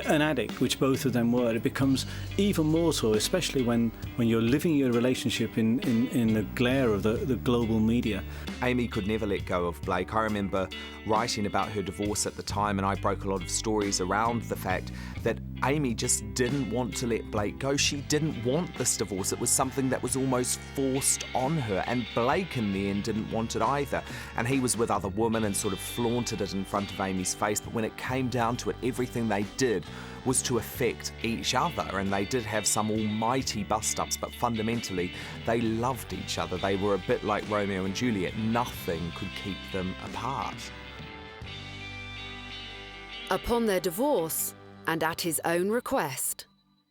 an addict, which both of them were, it becomes even more so, especially when you're living your relationship in the glare of the global media. Amy could never let go of Blake. I remember writing about her divorce at the time, and I broke a lot of stories around the fact that Amy just didn't want to let Blake go. She didn't want this divorce. It was something that was almost forced on her, and Blake in the end didn't want it either. And he was with other women and sort of flaunted it in front of Amy's face, but when it came down to it, everything they did was to affect each other, and they did have some almighty bust-ups, but fundamentally they loved each other. They were a bit like Romeo and Juliet. Nothing could keep them apart. Upon their divorce, and at his own request,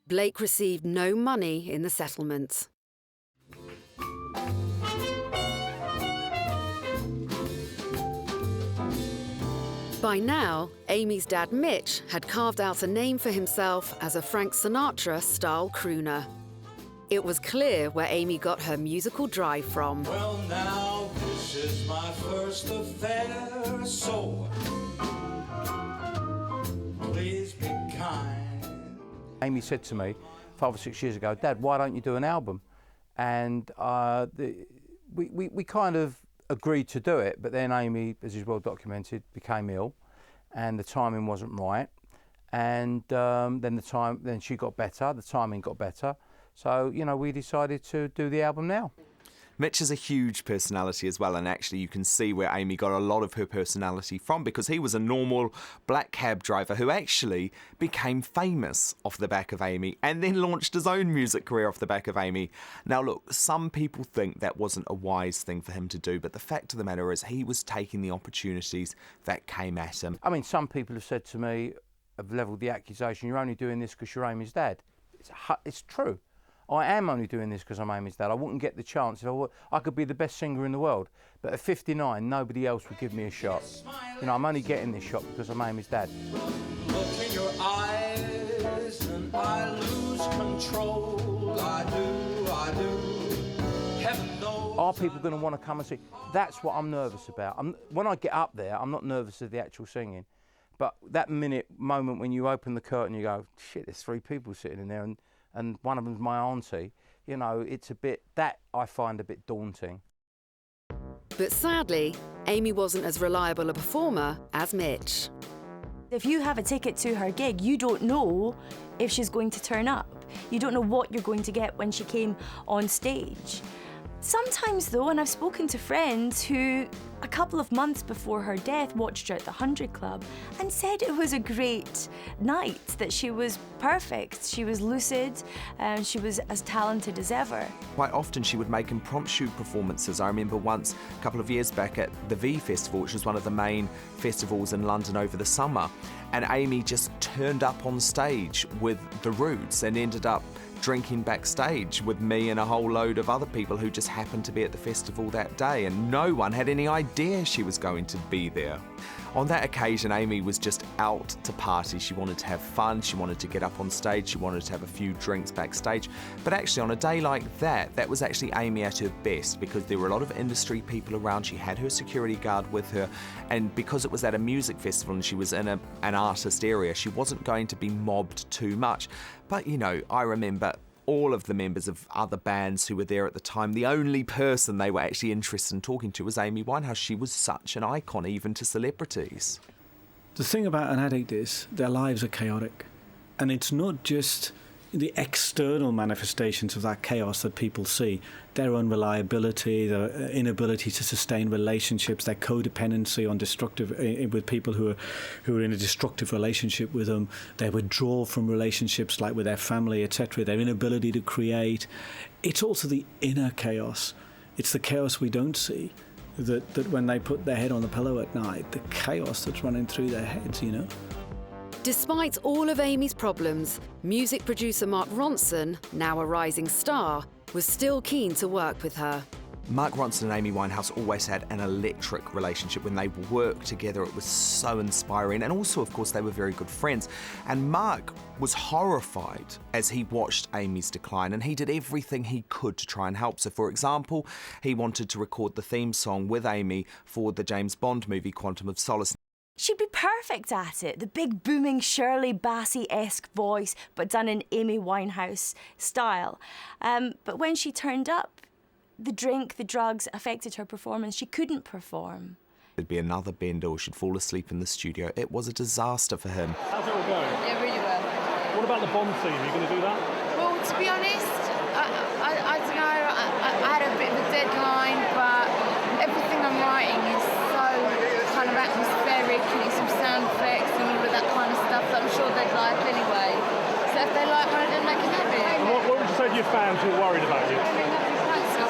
Blake received no money in the settlement. By now, Amy's dad Mitch had carved out a name for himself as a Frank Sinatra-style crooner. It was clear where Amy got her musical drive from. Well, now this is my first affair, so please be kind. Amy said to me 5 or 6 years ago, "Dad, why don't you do an album?" And we kind of agreed to do it, but then Amy, as is well documented, became ill, and the timing wasn't right. And then she got better, the timing got better. So, you know, we decided to do the album now. Mitch is a huge personality as well, and actually you can see where Amy got a lot of her personality from, because he was a normal black cab driver who actually became famous off the back of Amy and then launched his own music career off the back of Amy. Now look, some people think that wasn't a wise thing for him to do, but the fact of the matter is he was taking the opportunities that came at him. I mean, some people have said to me, have levelled the accusation, "You're only doing this because you're Amy's dad." It's true. I am only doing this because I'm Amy's dad. I wouldn't get the chance if I could be the best singer in the world. But at 59, nobody else would give me a shot. You know, I'm only getting this shot because I'm Amy's dad. Look in your eyes and I lose control. I do. Heaven knows. Are people going to want to come and see? That's what I'm nervous about. When I get up there, I'm not nervous of the actual singing. But that moment when you open the curtain, you go, shit, there's 3 people sitting in there, and one of them's my auntie. You know, it's a bit, that I find a bit daunting. But sadly, Amy wasn't as reliable a performer as Mitch. If you have a ticket to her gig, you don't know if she's going to turn up. You don't know what you're going to get when she came on stage. Sometimes though, and I've spoken to friends who a couple of months before her death watched her at the 100 Club and said it was a great night, that she was perfect, she was lucid, and she was as talented as ever. Quite often she would make impromptu performances. I remember once, a couple of years back at the V Festival, which was one of the main festivals in London over the summer, and Amy just turned up on stage with The Roots and ended up drinking backstage with me and a whole load of other people who just happened to be at the festival that day, and no one had any idea she was going to be there. On that occasion, Amy was just out to party. She wanted to have fun, she wanted to get up on stage, she wanted to have a few drinks backstage. But actually on a day like that, that was actually Amy at her best, because there were a lot of industry people around. She had her security guard with her, and because it was at a music festival and she was in an artist area, she wasn't going to be mobbed too much. But you know, I remember all of the members of other bands who were there at the time, the only person they were actually interested in talking to was Amy Winehouse. She was such an icon, even to celebrities. The thing about an addict is their lives are chaotic. And it's not just the external manifestations of that chaos that people see. Their unreliability, their inability to sustain relationships, their codependency on destructive with people who are in a destructive relationship with them, their withdrawal from relationships like with their family, etc., their inability to create. It's also the inner chaos. It's the chaos we don't see. That when they put their head on the pillow at night, the chaos that's running through their heads, you know. Despite all of Amy's problems, music producer Mark Ronson, now a rising star, was still keen to work with her. Mark Ronson and Amy Winehouse always had an electric relationship. When they worked together, it was so inspiring. And also, of course, they were very good friends. And Mark was horrified as he watched Amy's decline, and he did everything he could to try and help. So, for example, he wanted to record the theme song with Amy for the James Bond movie Quantum of Solace. She'd be perfect at it. The big booming Shirley Bassey-esque voice, but done in Amy Winehouse style. But when she turned up, the drink, the drugs affected her performance. She couldn't perform. There'd be another bender, or she'd fall asleep in the studio. It was a disaster for him. How's it all going? Yeah, really well. What about the Bond theme? Are you going to do that? Well, to be honest, I don't know, I had a bit of a deadline, but everything I'm writing is so kind of atmospheric, and it's some sound effects and all of that kind of stuff that I'm sure they'd like anyway. So if they like one of them, they can have it. And what would you say to your fans who are worried about you?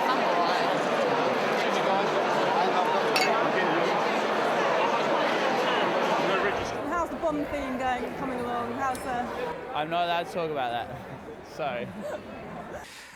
I'm all right. How's the Bond theme going, coming along? I'm not allowed to talk about that. Sorry.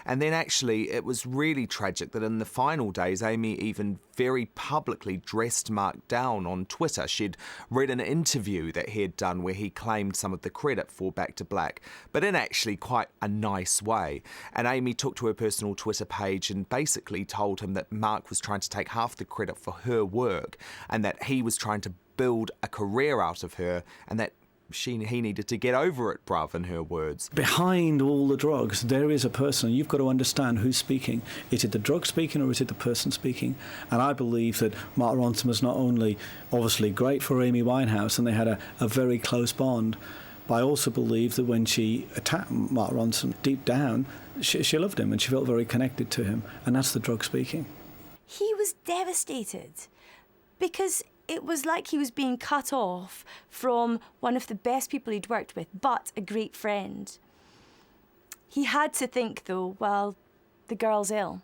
And then actually, it was really tragic that in the final days, Amy even very publicly dressed Mark down on Twitter. She'd read an interview that he had done where he claimed some of the credit for Back to Black, but in actually quite a nice way. And Amy took to her personal Twitter page and basically told him that Mark was trying to take half the credit for her work, and that he was trying to build a career out of her, and that he needed to get over it, bruv, in her words. Behind all the drugs, there is a person. You've got to understand who's speaking. Is it the drug speaking, or is it the person speaking? And I believe that Mark Ronson was not only obviously great for Amy Winehouse, and they had a very close bond, but I also believe that when she attacked Mark Ronson, deep down, she loved him and she felt very connected to him. And that's the drug speaking. He was devastated because it was like he was being cut off from one of the best people he'd worked with, but a great friend. He had to think, though, well, the girl's ill.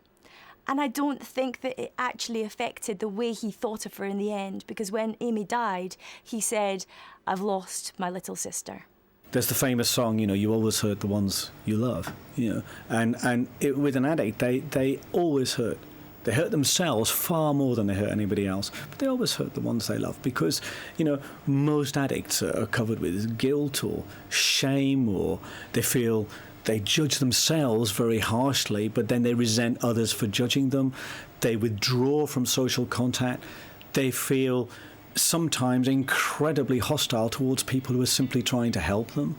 And I don't think that it actually affected the way he thought of her in the end, because when Amy died, he said, "I've lost my little sister." There's the famous song, you know, you always hurt the ones you love, you know. And with an addict, they always hurt. They hurt themselves far more than they hurt anybody else, but they always hurt the ones they love because, you know, most addicts are covered with guilt or shame, or they judge themselves very harshly, but then they resent others for judging them. They withdraw from social contact. They feel sometimes incredibly hostile towards people who are simply trying to help them.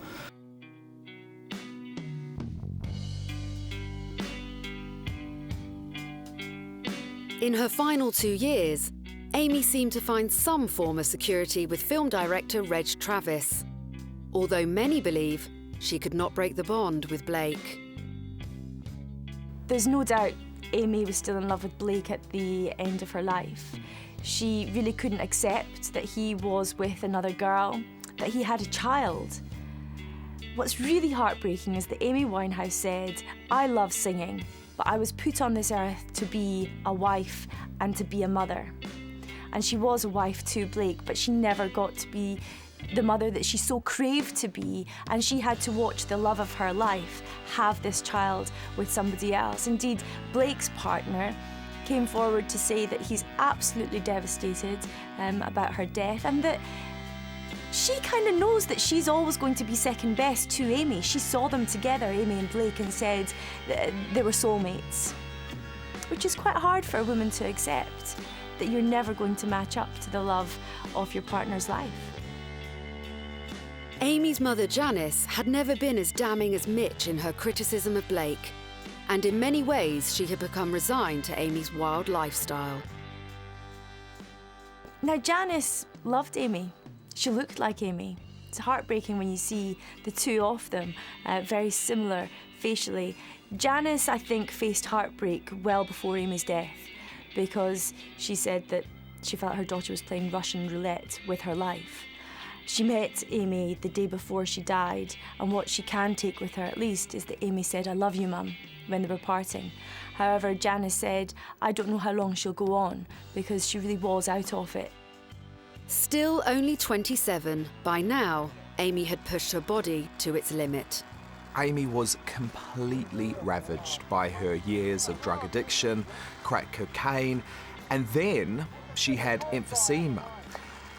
In her final 2 years, Amy seemed to find some form of security with film director Reg Travis, although many believe she could not break the bond with Blake. There's no doubt Amy was still in love with Blake at the end of her life. She really couldn't accept that he was with another girl, that he had a child. What's really heartbreaking is that Amy Winehouse said, "I love singing, but I was put on this earth to be a wife and to be a mother." And she was a wife to Blake, but she never got to be the mother that she so craved to be, and she had to watch the love of her life have this child with somebody else. Indeed, Blake's partner came forward to say that he's absolutely devastated about her death, and that she kind of knows that she's always going to be second best to Amy. She saw them together, Amy and Blake, and said that they were soulmates, which is quite hard for a woman to accept, that you're never going to match up to the love of your partner's life. Amy's mother Janice had never been as damning as Mitch in her criticism of Blake, and in many ways she had become resigned to Amy's wild lifestyle. Now, Janice loved Amy. She looked like Amy. It's heartbreaking when you see the two of them, very similar facially. Janice, I think, faced heartbreak well before Amy's death, because she said that she felt her daughter was playing Russian roulette with her life. She met Amy the day before she died, and what she can take with her at least is that Amy said, "I love you, Mum," when they were parting. However, Janice said, "I don't know how long she'll go on," because she really was out of it. Still only 27, by now, Amy had pushed her body to its limit. Amy was completely ravaged by her years of drug addiction, crack cocaine, and then she had emphysema,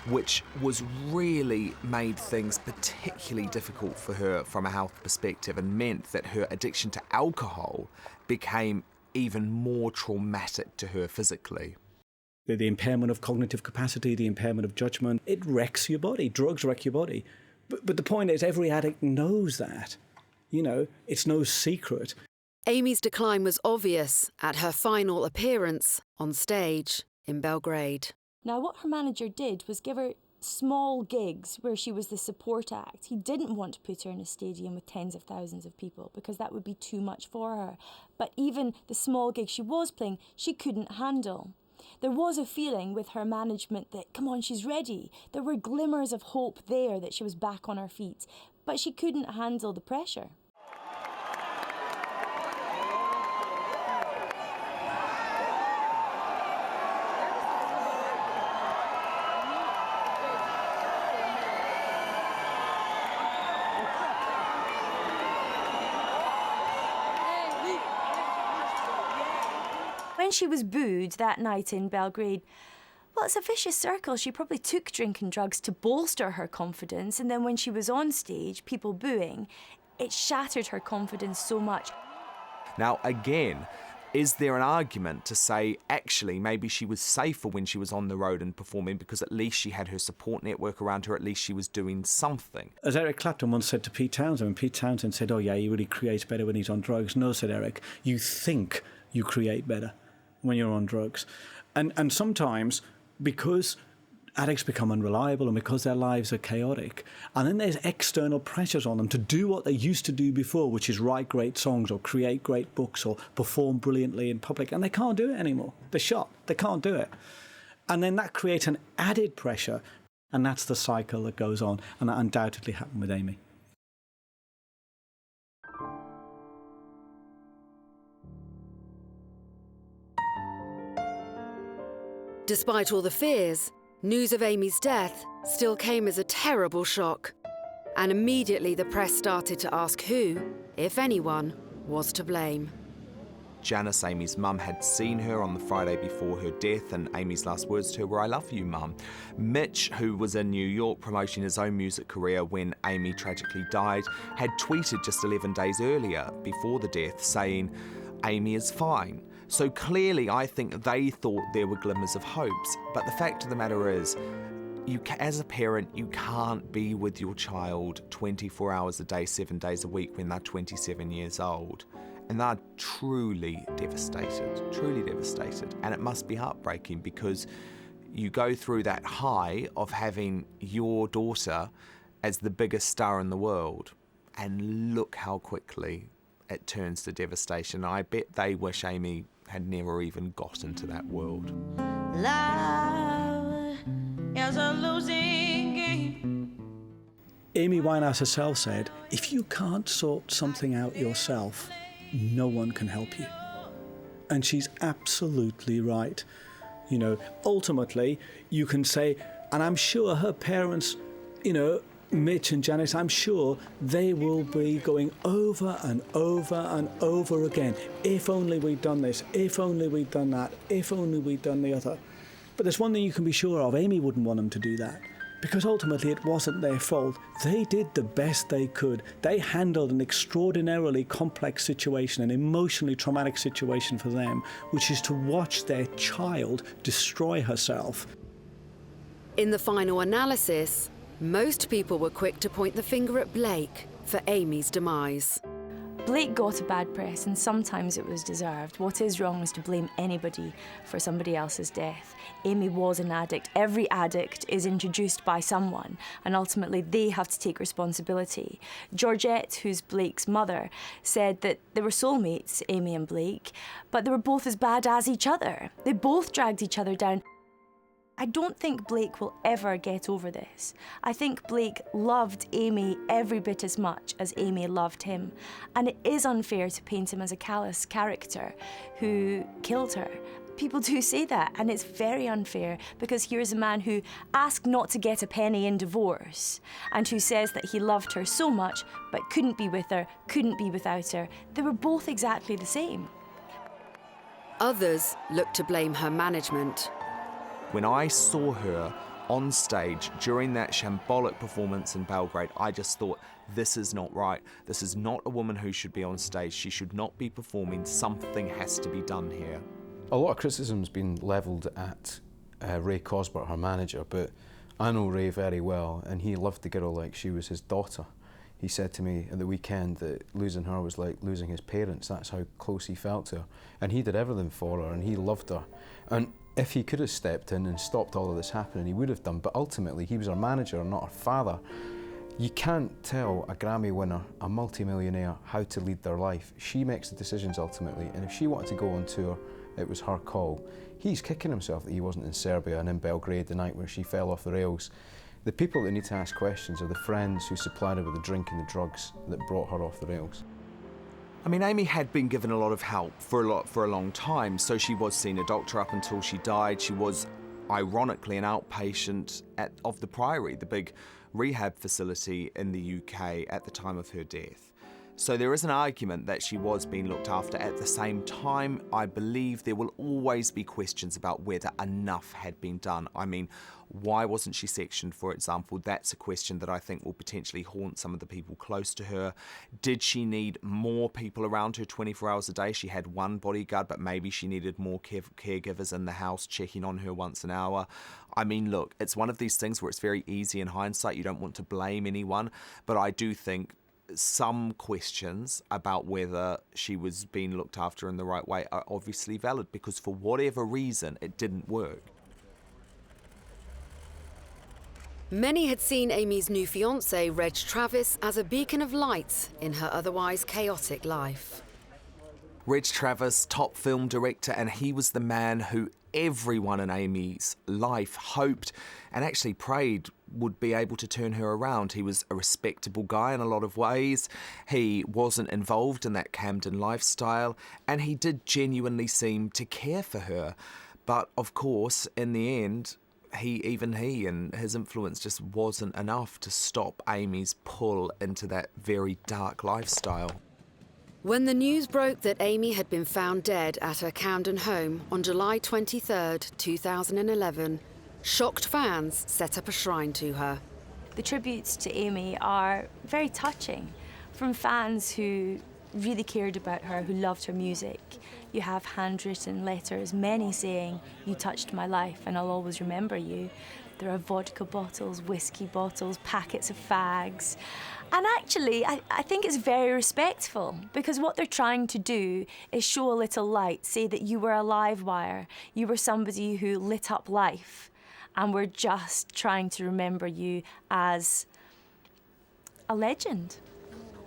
which was really made things particularly difficult for her from a health perspective, and meant that her addiction to alcohol became even more traumatic to her physically. The impairment of cognitive capacity, the impairment of judgment, it wrecks your body. Drugs wreck your body. But the point is, every addict knows that. You know, it's no secret. Amy's decline was obvious at her final appearance on stage in Belgrade. Now, what her manager did was give her small gigs where she was the support act. He didn't want to put her in a stadium with tens of thousands of people because that would be too much for her. But even the small gigs she was playing, she couldn't handle. There was a feeling with her management that, come on, she's ready. There were glimmers of hope there that she was back on her feet, but she couldn't handle the pressure. When she was booed that night in Belgrade, well, it's a vicious circle. She probably took drinking drugs to bolster her confidence, and then when she was on stage, people booing, it shattered her confidence so much. Now, again, is there an argument to say, actually, maybe she was safer when she was on the road and performing because at least she had her support network around her, at least she was doing something? As Eric Clapton once said to Pete Townsend, when Pete Townsend said, "Oh yeah, he really creates better when he's on drugs." No, said Eric, you think you create better when you're on drugs. And sometimes, because addicts become unreliable and because their lives are chaotic, and then there's external pressures on them to do what they used to do before, which is write great songs or create great books or perform brilliantly in public, and they can't do it anymore. They're shot. They can't do it. And then that creates an added pressure, and that's the cycle that goes on, and that undoubtedly happened with Amy. Despite all the fears, news of Amy's death still came as a terrible shock. And immediately the press started to ask who, if anyone, was to blame. Janice, Amy's mum, had seen her on the Friday before her death, and Amy's last words to her were, "I love you, Mum." Mitch, who was in New York promoting his own music career when Amy tragically died, had tweeted just 11 days earlier, before the death, saying, "Amy is fine." So clearly, I think they thought there were glimmers of hopes. But the fact of the matter is, as a parent, you can't be with your child 24 hours a day, 7 days a week when they're 27 years old. And they're truly devastated. And it must be heartbreaking because you go through that high of having your daughter as the biggest star in the world, and look how quickly it turns to devastation. I bet they wish Amy had never even got into that world. Love is a losing game. Amy Winehouse herself said, if you can't sort something out yourself, no one can help you. And she's absolutely right. You know, ultimately, you can say, and I'm sure her parents, you know, Mitch and Janice, I'm sure they will be going over and over and over again. If only we'd done this, if only we'd done that, if only we'd done the other. But there's one thing you can be sure of, Amy wouldn't want them to do that. Because ultimately it wasn't their fault. They did the best they could. They handled an extraordinarily complex situation, an emotionally traumatic situation for them, which is to watch their child destroy herself. In the final analysis, most people were quick to point the finger at Blake for Amy's demise. Blake got a bad press, and sometimes it was deserved. What is wrong is to blame anybody for somebody else's death. Amy was an addict. Every addict is introduced by someone, and ultimately they have to take responsibility. Georgette, who's Blake's mother, said that they were soulmates, Amy and Blake, but they were both as bad as each other. They both dragged each other down. I don't think Blake will ever get over this. I think Blake loved Amy every bit as much as Amy loved him. And it is unfair to paint him as a callous character who killed her. People do say that, and it's very unfair, because here's a man who asked not to get a penny in divorce and who says that he loved her so much but couldn't be with her, couldn't be without her. They were both exactly the same. Others look to blame her management. When I saw her on stage during that shambolic performance in Belgrade, I just thought, this is not right. This is not a woman who should be on stage. She should not be performing. Something has to be done here. A lot of criticism's been levelled at Ray Cosbert, her manager, but I know Ray very well, and he loved the girl like she was his daughter. He said to me at the weekend that losing her was like losing his parents. That's how close he felt to her. And he did everything for her, and he loved her. And if he could have stepped in and stopped all of this happening, he would have done, but ultimately he was her manager, not her father. You can't tell a Grammy winner, a multi-millionaire, how to lead their life. She makes the decisions ultimately, and if she wanted to go on tour, it was her call. He's kicking himself that he wasn't in Serbia and in Belgrade the night where she fell off the rails. The people that need to ask questions are the friends who supplied her with the drink and the drugs that brought her off the rails. I mean, Amy had been given a lot of help for a long time, so she was seeing a doctor up until she died. She was, ironically, an outpatient of the Priory, the big rehab facility in the UK at the time of her death. So there is an argument that she was being looked after. At the same time, I believe there will always be questions about whether enough had been done. I mean, why wasn't she sectioned, for example? That's a question that I think will potentially haunt some of the people close to her. Did she need more people around her 24 hours a day? She had one bodyguard, but maybe she needed more caregivers in the house checking on her once an hour. I mean, look, it's one of these things where it's very easy in hindsight. You don't want to blame anyone, but I do think some questions about whether she was being looked after in the right way are obviously valid, because for whatever reason it didn't work. Many had seen Amy's new fiancé, Reg Travis, as a beacon of light in her otherwise chaotic life. Reg Travis, top film director, and he was the man who everyone in Amy's life hoped and actually prayed would be able to turn her around. He was a respectable guy in a lot of ways. He wasn't involved in that Camden lifestyle, and he did genuinely seem to care for her. But of course, in the end, he and his influence just wasn't enough to stop Amy's pull into that very dark lifestyle. When the news broke that Amy had been found dead at her Camden home on July 23rd, 2011, shocked fans set up a shrine to her. The tributes to Amy are very touching, from fans who really cared about her, who loved her music. You have handwritten letters, many saying, "You touched my life and I'll always remember you." There are vodka bottles, whiskey bottles, packets of fags. And actually, I think it's very respectful, because what they're trying to do is show a little light, say that you were a live wire, you were somebody who lit up life. and we're just trying to remember you as a legend.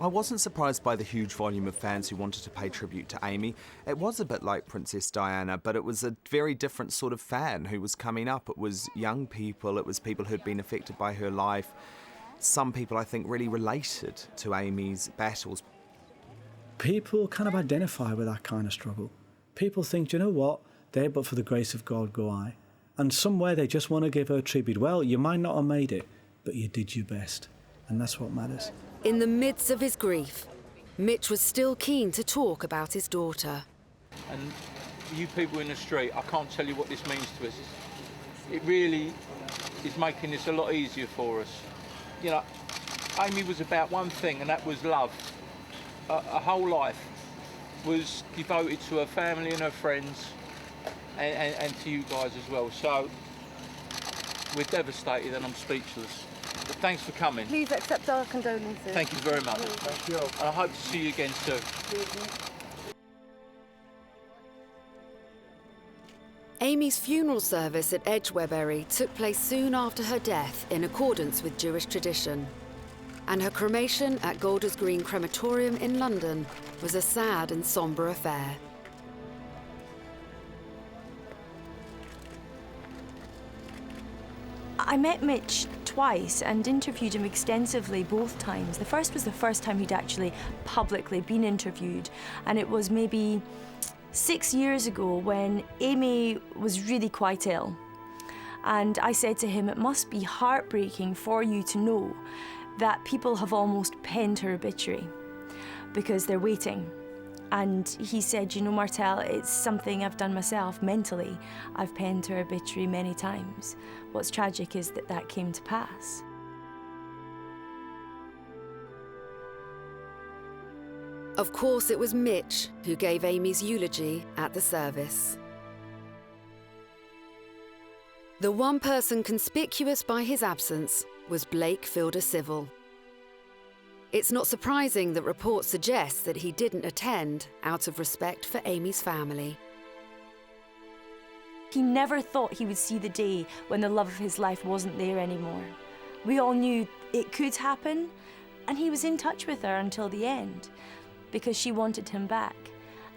I wasn't surprised by the huge volume of fans who wanted to pay tribute to Amy. It was a bit like Princess Diana, but it was a very different sort of fan who was coming up. It was young people, it was people who'd been affected by her life. Some people, I think, really related to Amy's battles. People kind of identify with that kind of struggle. People think, do you know what? There but for the grace of God go I. And somewhere they just want to give her tribute. Well, you might not have made it, but you did your best. And that's what matters. In the midst of his grief, Mitch was still keen to talk about his daughter. And you people in the street, I can't tell you what this means to us. It really is making this a lot easier for us. You know, Amy was about one thing, and that was love. Her whole life was devoted to her family and her friends, and to you guys as well. So we're devastated, and I'm speechless. But thanks for coming. Please accept our condolences. Thank you very much. Thank you. I hope to see you again soon. Amy's funeral service at Edgwarebury took place soon after her death in accordance with Jewish tradition. And her cremation at Golders Green Crematorium in London was a sad and sombre affair. I met Mitch twice and interviewed him extensively both times. The first was the first time he'd actually publicly been interviewed, and it was maybe 6 years ago when Amy was really quite ill. And I said to him, it must be heartbreaking for you to know that people have almost penned her obituary because they're waiting. And he said, you know, Martel, it's something I've done myself mentally. I've penned her obituary many times. What's tragic is that that came to pass. Of course, it was Mitch who gave Amy's eulogy at the service. The one person conspicuous by his absence was Blake Fielder Civil. It's not surprising that reports suggest that he didn't attend out of respect for Amy's family. He never thought he would see the day when the love of his life wasn't there anymore. We all knew it could happen, and he was in touch with her until the end because she wanted him back.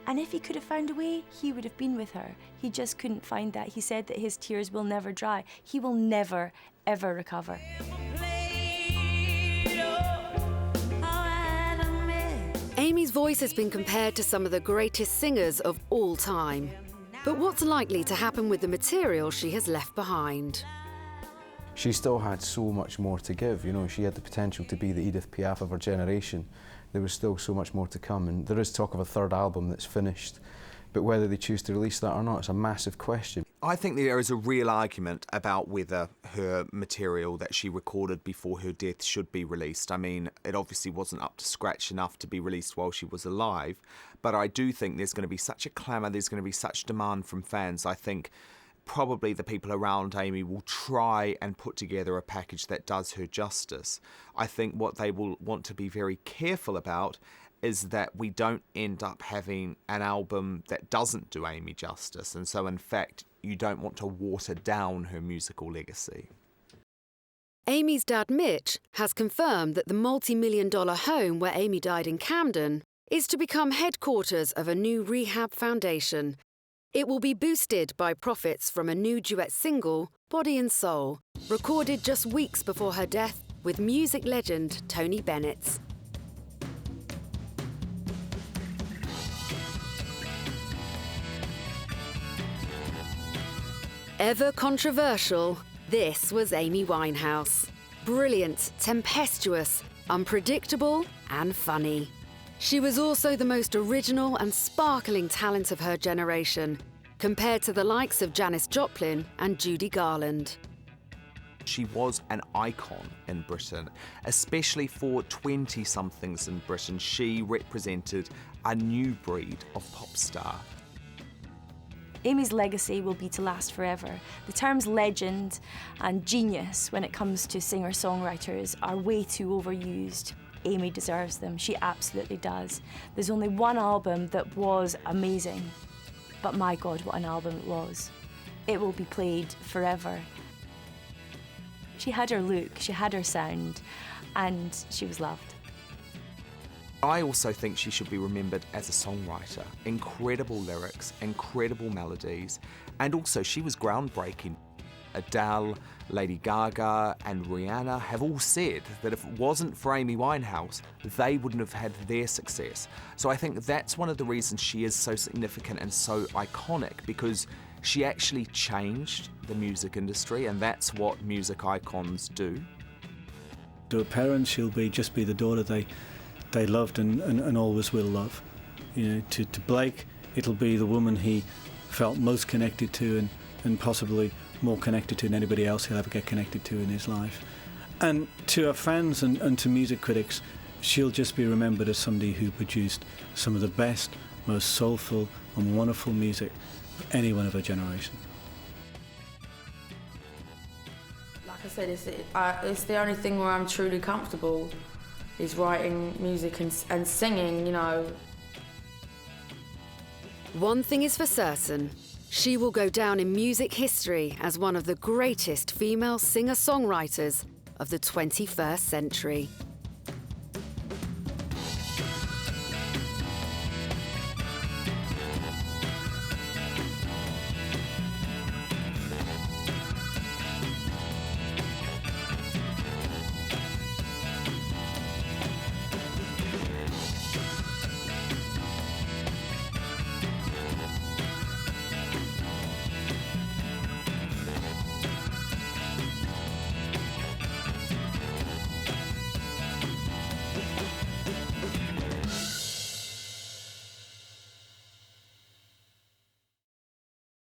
And if he could have found a way, he would have been with her. He just couldn't find that. He said that his tears will never dry. He will never, ever recover. Amy's voice has been compared to some of the greatest singers of all time. But what's likely to happen with the material she has left behind? She still had so much more to give, you know, she had the potential to be the Edith Piaf of her generation. There was still so much more to come, and there is talk of a third album that's finished, but whether they choose to release that or not is a massive question. I think there is a real argument about whether her material that she recorded before her death should be released. I mean, it obviously wasn't up to scratch enough to be released while she was alive, but I do think there's going to be such a clamour, there's going to be such demand from fans. I think probably the people around Amy will try and put together a package that does her justice. I think what they will want to be very careful about is that we don't end up having an album that doesn't do Amy justice, and so in fact you don't want to water down her musical legacy. Amy's dad Mitch has confirmed that the multi-million-dollar home where Amy died in Camden is to become headquarters of a new rehab foundation. It will be boosted by profits from a new duet single, Body and Soul, recorded just weeks before her death with music legend Tony Bennett. Ever controversial, this was Amy Winehouse. Brilliant, tempestuous, unpredictable, and funny. She was also the most original and sparkling talent of her generation, compared to the likes of Janis Joplin and Judy Garland. She was an icon in Britain, especially for 20-somethings in Britain. She represented a new breed of pop star. Amy's legacy will be to last forever. The terms legend and genius when it comes to singer-songwriters are way too overused. Amy deserves them, she absolutely does. There's only one album that was amazing, but my God, what an album it was. It will be played forever. She had her look, she had her sound, and she was loved. I also think she should be remembered as a songwriter. Incredible lyrics, incredible melodies, and also she was groundbreaking. Adele, Lady Gaga and Rihanna have all said that if it wasn't for Amy Winehouse, they wouldn't have had their success. So I think that's one of the reasons she is so significant and so iconic, because she actually changed the music industry, and that's what music icons do. To her parents, she'll just be the daughter they loved and always will love. You know, to Blake, it'll be the woman he felt most connected to and possibly more connected to than anybody else he'll ever get connected to in his life. And to her fans and to music critics, she'll just be remembered as somebody who produced some of the best, most soulful and wonderful music of anyone of her generation. Like I said, it's the only thing where I'm truly comfortable, is writing music and singing, you know. One thing is for certain, she will go down in music history as one of the greatest female singer-songwriters of the 21st century.